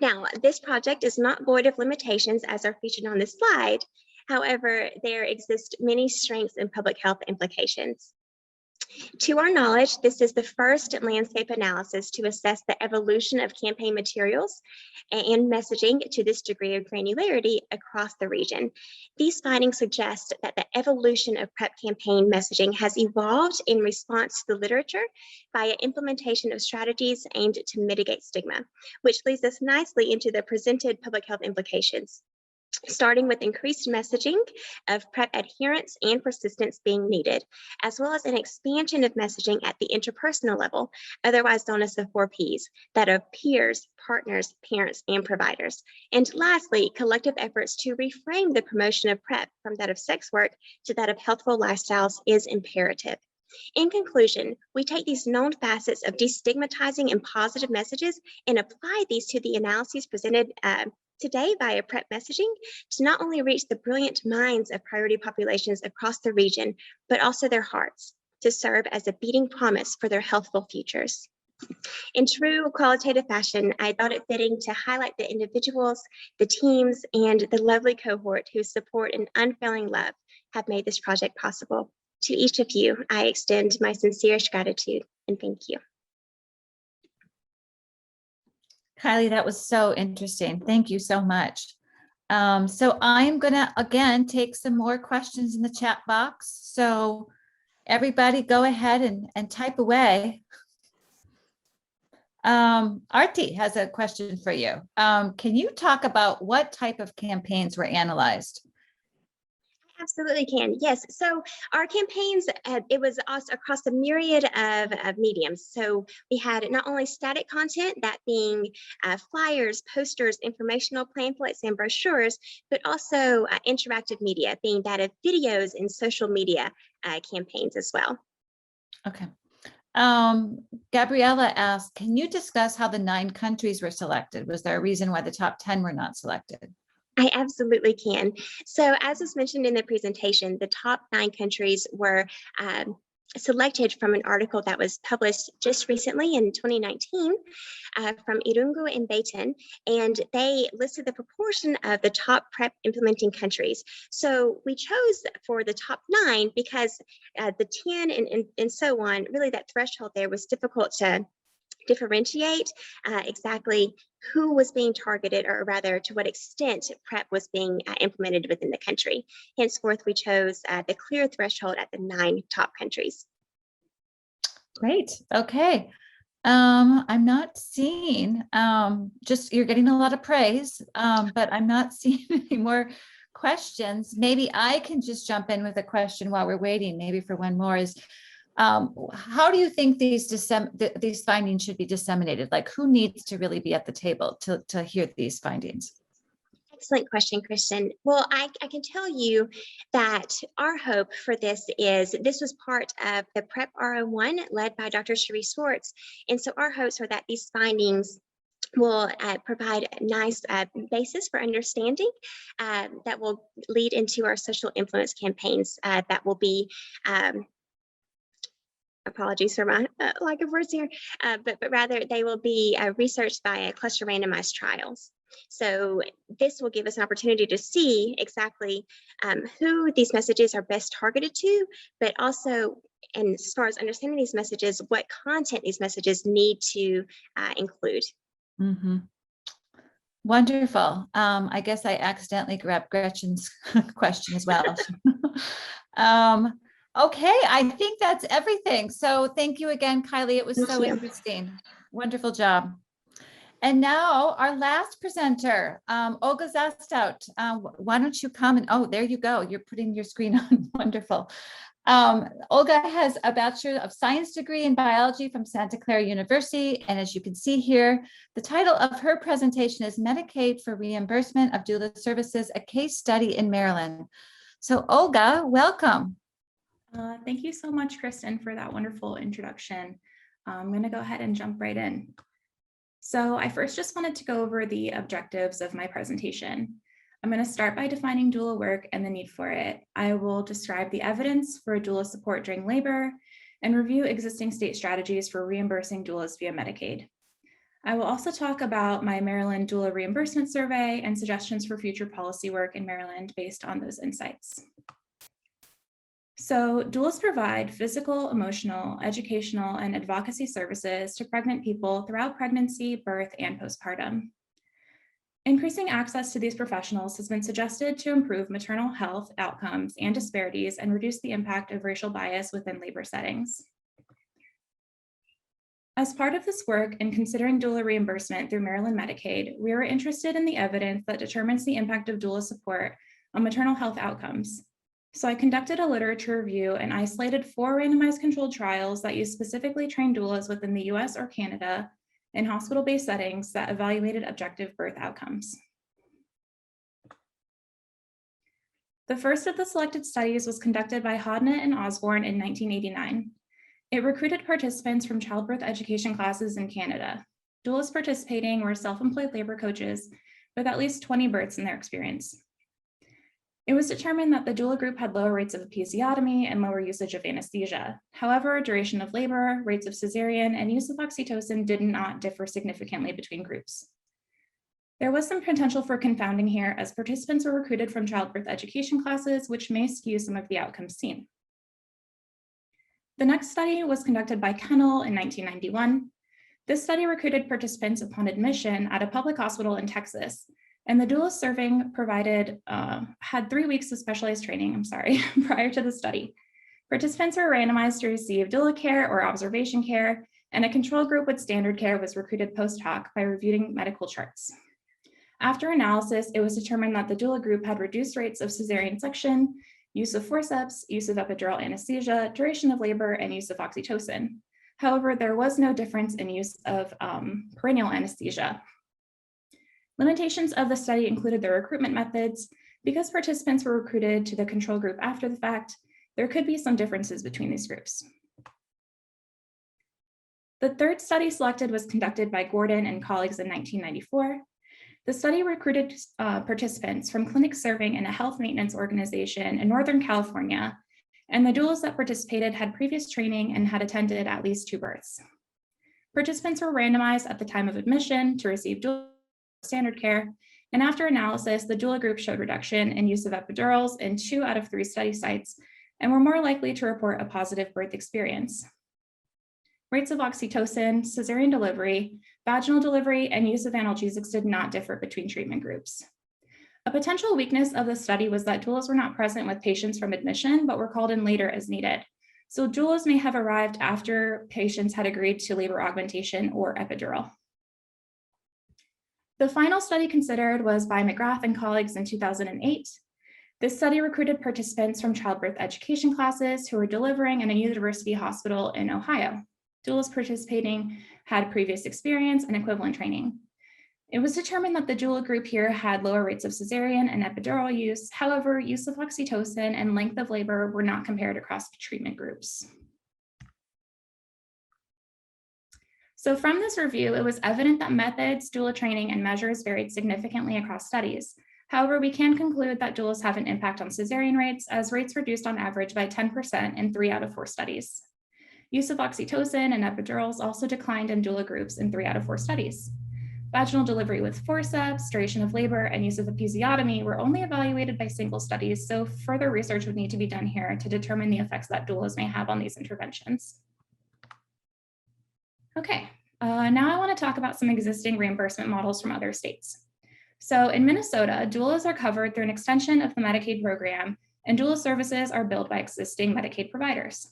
Now, this project is not void of limitations as are featured on this slide. However, there exist many strengths and public health implications. To our knowledge, this is the first landscape analysis to assess the evolution of campaign materials and messaging to this degree of granularity across the region. These findings suggest that the evolution of PrEP campaign messaging has evolved in response to the literature via implementation of strategies aimed to mitigate stigma, which leads us nicely into the presented public health implications. starting with increased messaging of PrEP adherence and persistence being needed, as well as an expansion of messaging at the interpersonal level, otherwise known as the 4 Ps, that of peers, partners, parents, and providers. And lastly, collective efforts to reframe the promotion of PrEP from that of sex work to that of healthful lifestyles is imperative. In conclusion, we take these known facets of destigmatizing and positive messages and apply these to the analyses presented today via PrEP messaging to not only reach the brilliant minds of priority populations across the region, but also their hearts, to serve as a beating promise for their healthful futures. In true qualitative fashion, I thought it fitting to highlight the individuals, the teams, and the lovely cohort whose support and unfailing love have made this project possible. To each of you, I extend my sincerest gratitude and thank you. Kylie, that was so interesting. Thank you so much. So I'm going to, again, take some more questions in the chat box. So everybody go ahead and type away. Arti has a question for you. Can you talk about what type of campaigns were analyzed? Absolutely can. Yes. So our campaigns, it was also across a myriad of mediums. So we had not only static content, that being flyers, posters, informational pamphlets, and brochures, but also interactive media, being that of videos and social media campaigns as well. Okay. Gabriella asked, can you discuss how the 9 countries were selected? Was there a reason why the top 10 were not selected? I absolutely can. So as was mentioned in the presentation, the top 9 countries were selected from an article that was published just recently in 2019 from Irungu and Baton, and they listed the proportion of the top PrEP implementing countries. So we chose for the top 9 because the 10 and so on, really that threshold there was difficult to differentiate exactly who was being targeted, or rather to what extent PrEP was being implemented within the country. Henceforth, we chose the clear threshold at the 9 top countries. Great. Okay. I'm not seeing, just you're getting a lot of praise, but I'm not seeing any more questions. Maybe I can just jump in with a question while we're waiting, maybe for one more is, how do you think these findings should be disseminated? Like, who needs to really be at the table to hear these findings? Excellent question, Kristen. Well, I can tell you that our hope for this is, this was part of the PrEP R01 led by Dr. Cherie Swartz. And so our hopes are that these findings will provide a nice basis for understanding that will lead into our social influence campaigns that will be apologies for my lack of words here, but rather they will be researched by cluster randomized trials. So this will give us an opportunity to see exactly who these messages are best targeted to, but also, and as far as understanding these messages, what content these messages need to include. Mm-hmm. Wonderful. I guess I accidentally grabbed Gretchen's question as well. Okay, I think that's everything. So thank you again, Kylie. It was so interesting. Wonderful job. And now our last presenter, Olga Zasztowt. Why don't you come and, oh, there you go. You're putting your screen on. Wonderful. Olga has a Bachelor of Science degree in biology from Santa Clara University. And as you can see here, the title of her presentation is Medicaid for Reimbursement of Doula Services, a Case Study in Maryland. So Olga, welcome. Thank you so much, Kristen, for that wonderful introduction. I'm going to go ahead and jump right in. So I first just wanted to go over the objectives of my presentation. I'm going to start by defining doula work and the need for it. I will describe the evidence for doula support during labor and review existing state strategies for reimbursing doulas via Medicaid. I will also talk about my Maryland Doula Reimbursement Survey and suggestions for future policy work in Maryland based on those insights. So doulas provide physical, emotional, educational, and advocacy services to pregnant people throughout pregnancy, birth, and postpartum. Increasing access to these professionals has been suggested to improve maternal health outcomes and disparities and reduce the impact of racial bias within labor settings. As part of this work and considering doula reimbursement through Maryland Medicaid, we were interested in the evidence that determines the impact of doula support on maternal health outcomes. So I conducted a literature review and isolated 4 randomized controlled trials that used specifically trained doulas within the US or Canada in hospital-based settings that evaluated objective birth outcomes. The first of the selected studies was conducted by Hodnett and Osborne in 1989. It recruited participants from childbirth education classes in Canada. Doulas participating were self-employed labor coaches with at least 20 births in their experience. It was determined that the doula group had lower rates of episiotomy and lower usage of anesthesia. However, duration of labor, rates of cesarean, and use of oxytocin did not differ significantly between groups. There was some potential for confounding here as participants were recruited from childbirth education classes, which may skew some of the outcomes seen. The next study was conducted by Kennel in 1991. This study recruited participants upon admission at a public hospital in Texas, and the doulas serving had 3 weeks of specialized training, prior to the study. Participants were randomized to receive doula care or observation care, and a control group with standard care was recruited post hoc by reviewing medical charts. After analysis, it was determined that the doula group had reduced rates of cesarean section, use of forceps, use of epidural anesthesia, duration of labor, and use of oxytocin. However, there was no difference in use of perineal anesthesia. Limitations of the study included the recruitment methods. Because participants were recruited to the control group after the fact, there could be some differences between these groups. The third study selected was conducted by Gordon and colleagues in 1994. The study recruited participants from clinics serving in a health maintenance organization in Northern California, and the doulas that participated had previous training and had attended at least 2 births. Participants were randomized at the time of admission to receive doula standard care, and after analysis, the doula group showed reduction in use of epidurals in 2 out of 3 study sites and were more likely to report a positive birth experience. Rates of oxytocin, cesarean delivery, vaginal delivery, and use of analgesics did not differ between treatment groups. A potential weakness of the study was that doulas were not present with patients from admission, but were called in later as needed. So doulas may have arrived after patients had agreed to labor augmentation or epidural. The final study considered was by McGrath and colleagues in 2008. This study recruited participants from childbirth education classes who were delivering in a university hospital in Ohio. Doulas participating had previous experience and equivalent training. It was determined that the doula group here had lower rates of cesarean and epidural use. However, use of oxytocin and length of labor were not compared across treatment groups. So from this review, it was evident that methods, doula training, and measures varied significantly across studies. However, we can conclude that doulas have an impact on cesarean rates, as rates reduced on average by 10% in 3 out of 4 studies. Use of oxytocin and epidurals also declined in doula groups in 3 out of 4 studies. Vaginal delivery with forceps, duration of labor, and use of episiotomy were only evaluated by single studies, so further research would need to be done here to determine the effects that doulas may have on these interventions. Okay, now I want to talk about some existing reimbursement models from other states. So in Minnesota, doulas are covered through an extension of the Medicaid program, and doula services are billed by existing Medicaid providers.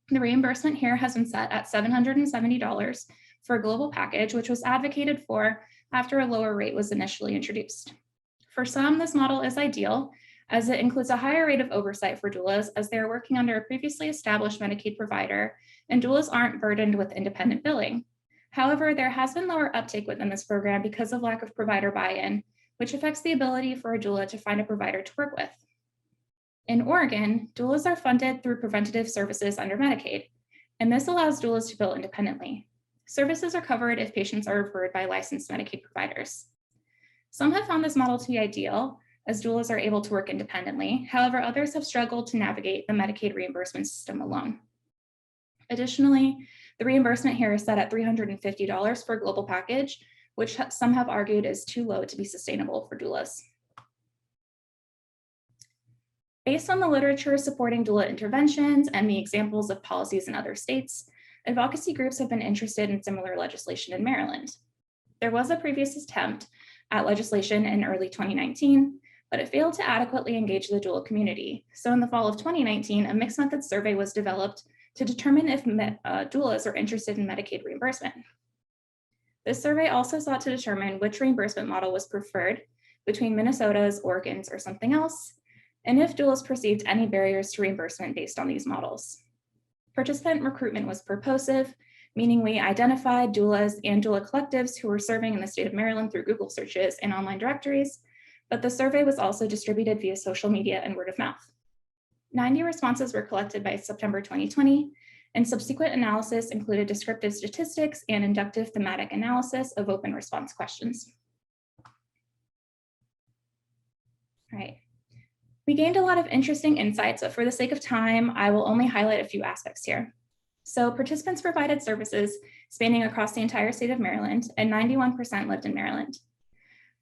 The reimbursement here has been set at $770 for a global package, which was advocated for after a lower rate was initially introduced. For some, this model is ideal, as it includes a higher rate of oversight for doulas as they are working under a previously established Medicaid provider, and doulas aren't burdened with independent billing. However, there has been lower uptake within this program because of lack of provider buy-in, which affects the ability for a doula to find a provider to work with. In Oregon, doulas are funded through preventative services under Medicaid, and this allows doulas to bill independently. Services are covered if patients are referred by licensed Medicaid providers. Some have found this model to be ideal, as doulas are able to work independently. However, others have struggled to navigate the Medicaid reimbursement system alone. Additionally, the reimbursement here is set at $350 for a global package, which some have argued is too low to be sustainable for doulas. Based on the literature supporting doula interventions and the examples of policies in other states, advocacy groups have been interested in similar legislation in Maryland. There was a previous attempt at legislation in early 2019, but it failed to adequately engage the doula community. So in the fall of 2019, a mixed methods survey was developed to determine if doulas are interested in Medicaid reimbursement. This survey also sought to determine which reimbursement model was preferred between Minnesota's, Oregon's, or something else, and if doulas perceived any barriers to reimbursement based on these models. Participant recruitment was purposive, meaning we identified doulas and doula collectives who were serving in the state of Maryland through Google searches and online directories, but the survey was also distributed via social media and word of mouth. 90 responses were collected by September 2020, and subsequent analysis included descriptive statistics and inductive thematic analysis of open response questions. All right. We gained a lot of interesting insights, but for the sake of time, I will only highlight a few aspects here. So participants provided services spanning across the entire state of Maryland, and 91% lived in Maryland.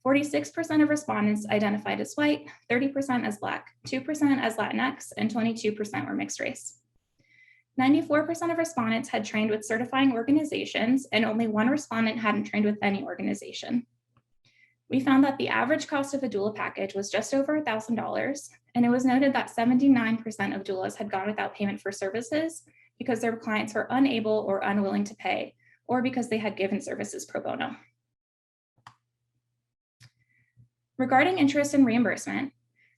46% of respondents identified as white, 30% as Black, 2% as Latinx, and 22% were mixed race. 94% of respondents had trained with certifying organizations, and only one respondent hadn't trained with any organization. We found that the average cost of a doula package was just over $1,000, and it was noted that 79% of doulas had gone without payment for services because their clients were unable or unwilling to pay, or because they had given services pro bono. Regarding interest in reimbursement,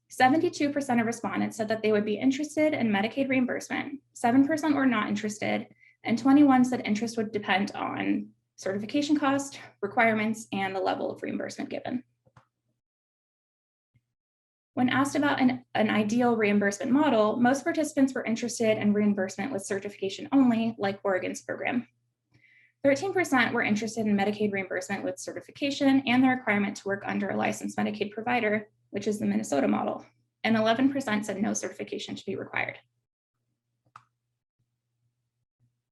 72% of respondents said that they would be interested in Medicaid reimbursement, 7% were not interested, and 21% said interest would depend on certification cost, requirements, and the level of reimbursement given. When asked about an ideal reimbursement model, most participants were interested in reimbursement with certification only, like Oregon's program. 13% were interested in Medicaid reimbursement with certification and the requirement to work under a licensed Medicaid provider, which is the Minnesota model, and 11% said no certification should be required.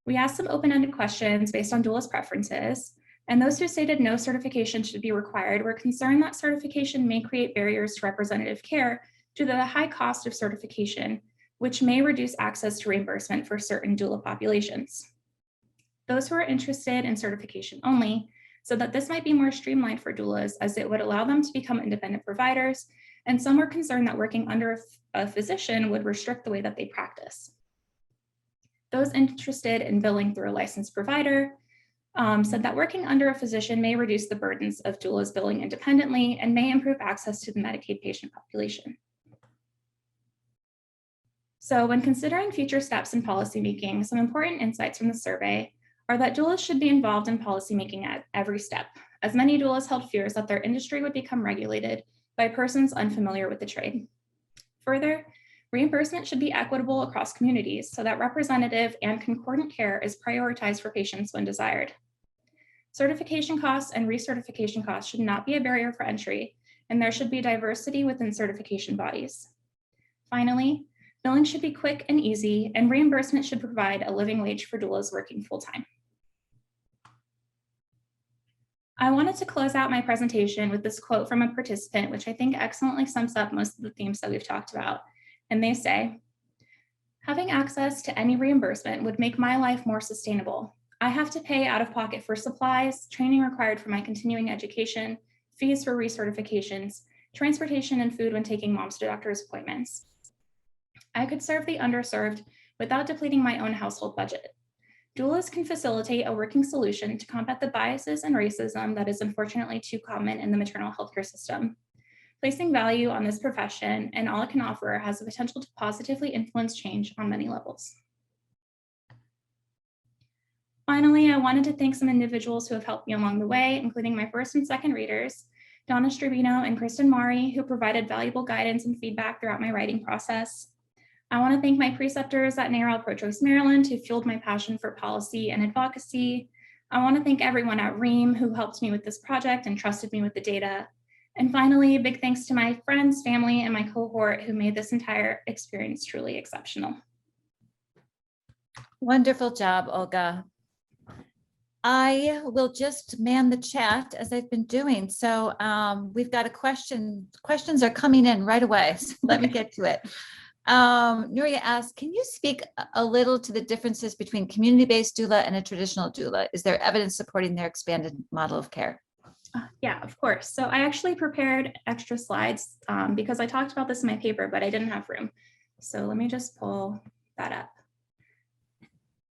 We asked some open-ended questions based on doulas preferences, and those who stated no certification should be required were concerned that certification may create barriers to representative care due to the high cost of certification, which may reduce access to reimbursement for certain doula populations. Those who are interested in certification only said that this might be more streamlined for doulas as it would allow them to become independent providers, and some were concerned that working under a physician would restrict the way that they practice. Those interested in billing through a licensed provider said that working under a physician may reduce the burdens of doulas billing independently and may improve access to the Medicaid patient population. So when considering future steps in policymaking, some important insights from the survey are that doulas should be involved in policymaking at every step, as many doulas held fears that their industry would become regulated by persons unfamiliar with the trade. Further, reimbursement should be equitable across communities so that representative and concordant care is prioritized for patients when desired. Certification costs and recertification costs should not be a barrier for entry, and there should be diversity within certification bodies. Finally, billing should be quick and easy, and reimbursement should provide a living wage for doulas working full-time. I wanted to close out my presentation with this quote from a participant, which I think excellently sums up most of the themes that we've talked about. And they say, "Having access to any reimbursement would make my life more sustainable. I have to pay out of pocket for supplies, training required for my continuing education, fees for recertifications, transportation and food when taking moms to doctor's appointments. I could serve the underserved without depleting my own household budget. Doulas can facilitate a working solution to combat the biases and racism that is unfortunately too common in the maternal healthcare system. Placing value on this profession and all it can offer has the potential to positively influence change on many levels." Finally, I wanted to thank some individuals who have helped me along the way, including my first and second readers, Donna Strubino and Kristen Mari, who provided valuable guidance and feedback throughout my writing process. I want to thank my preceptors at NARAL Pro-Choice Maryland, who fueled my passion for policy and advocacy. I want to thank everyone at Reim who helped me with this project and trusted me with the data. And finally, big thanks to my friends, family, and my cohort who made this entire experience truly exceptional. Wonderful job, Olga. I will just man the chat as I've been doing. So we've got a question. Questions are coming in right away. So let me get to it. Nuria asks, can you speak a little to the differences between community-based doula and a traditional doula? Is there evidence supporting their expanded model of care? Yeah, of course. So I actually prepared extra slides because I talked about this in my paper, but I didn't have room. So let me just pull that up.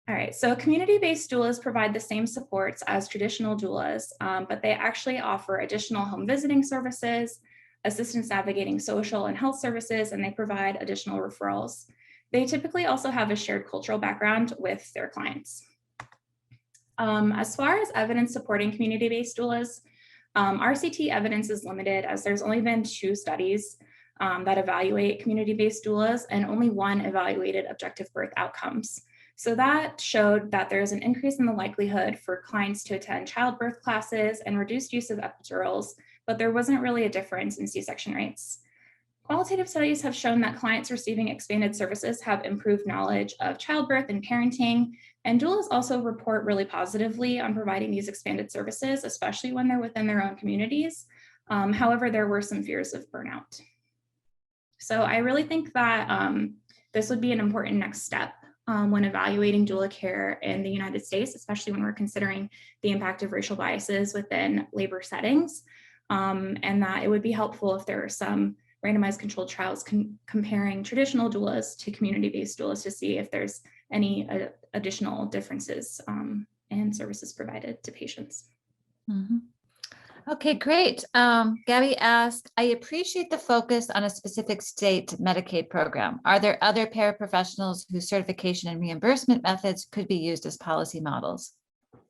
All right, so community-based doulas provide the same supports as traditional doulas, but they actually offer additional home visiting services, assistance navigating social and health services, and they provide additional referrals. They typically also have a shared cultural background with their clients. As far as evidence supporting community-based doulas, RCT evidence is limited as there's only been 2 studies that evaluate community-based doulas, and only one evaluated objective birth outcomes. So that showed that there's an increase in the likelihood for clients to attend childbirth classes and reduced use of epidurals, but there wasn't really a difference in C-section rates. Qualitative studies have shown that clients receiving expanded services have improved knowledge of childbirth and parenting, and doulas also report really positively on providing these expanded services, especially when they're within their own communities. However, there were some fears of burnout. So I really think that this would be an important next step when evaluating doula care in the United States, especially when we're considering the impact of racial biases within labor settings, and that it would be helpful if there are some randomized controlled trials comparing traditional doulas to community-based doulas to see if there's any additional differences in services provided to patients. Mm-hmm. Okay, great. Gabby asked, I appreciate the focus on a specific state Medicaid program. Are there other paraprofessionals whose certification and reimbursement methods could be used as policy models?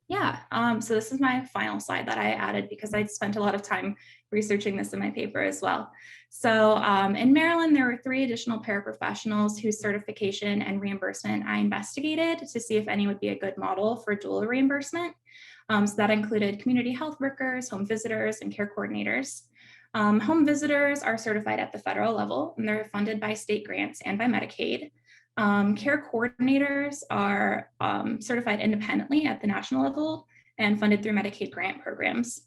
Yeah, so this is my final slide that I added because I spent a lot of time researching this in my paper as well. So in Maryland, there were 3 additional paraprofessionals whose certification and reimbursement I investigated to see if any would be a good model for doula reimbursement. So that included community health workers, home visitors, and care coordinators. Home visitors are certified at the federal level, and they're funded by state grants and by Medicaid. Care coordinators are certified independently at the national level and funded through Medicaid grant programs.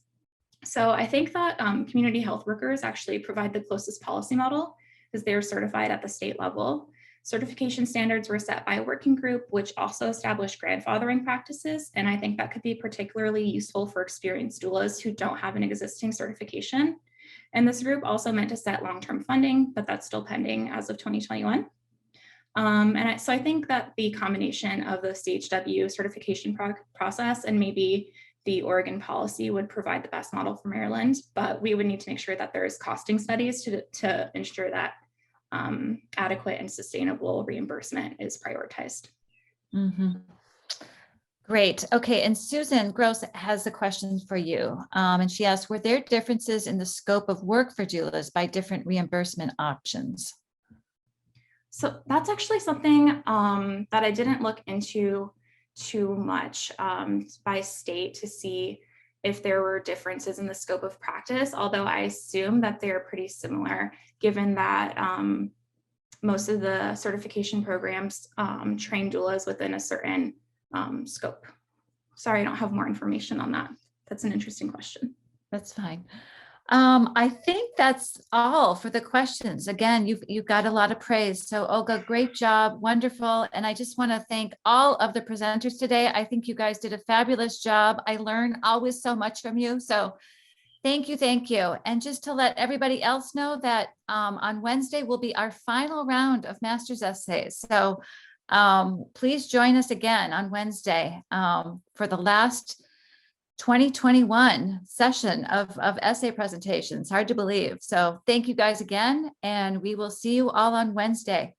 So I think that community health workers actually provide the closest policy model because they are certified at the state level. Certification standards were set by a working group, which also established grandfathering practices. And I think that could be particularly useful for experienced doulas who don't have an existing certification. And this group also meant to set long-term funding, but that's still pending as of 2021. So I think that the combination of the CHW certification process and maybe the Oregon policy would provide the best model for Maryland, but we would need to make sure that there's costing studies to ensure that adequate and sustainable reimbursement is prioritized. Mm-hmm. Great. Okay. And Susan Gross has a question for you. And she asked, were there differences in the scope of work for doulas by different reimbursement options? So that's actually something that I didn't look into too much by state to see if there were differences in the scope of practice, although I assume that they're pretty similar, given that most of the certification programs train doulas within a certain scope. Sorry, I don't have more information on that. That's an interesting question. That's fine. I think that's all for the questions. Again, you've got a lot of praise. So Olga, great job, wonderful. And I just want to thank all of the presenters today. I think you guys did a fabulous job. I learn always so much from you. So thank you, thank you. And just to let everybody else know that on Wednesday will be our final round of master's essays. So please join us again on Wednesday for the last 2021 session of essay presentations. Hard to believe. So thank you guys again, and we will see you all on Wednesday.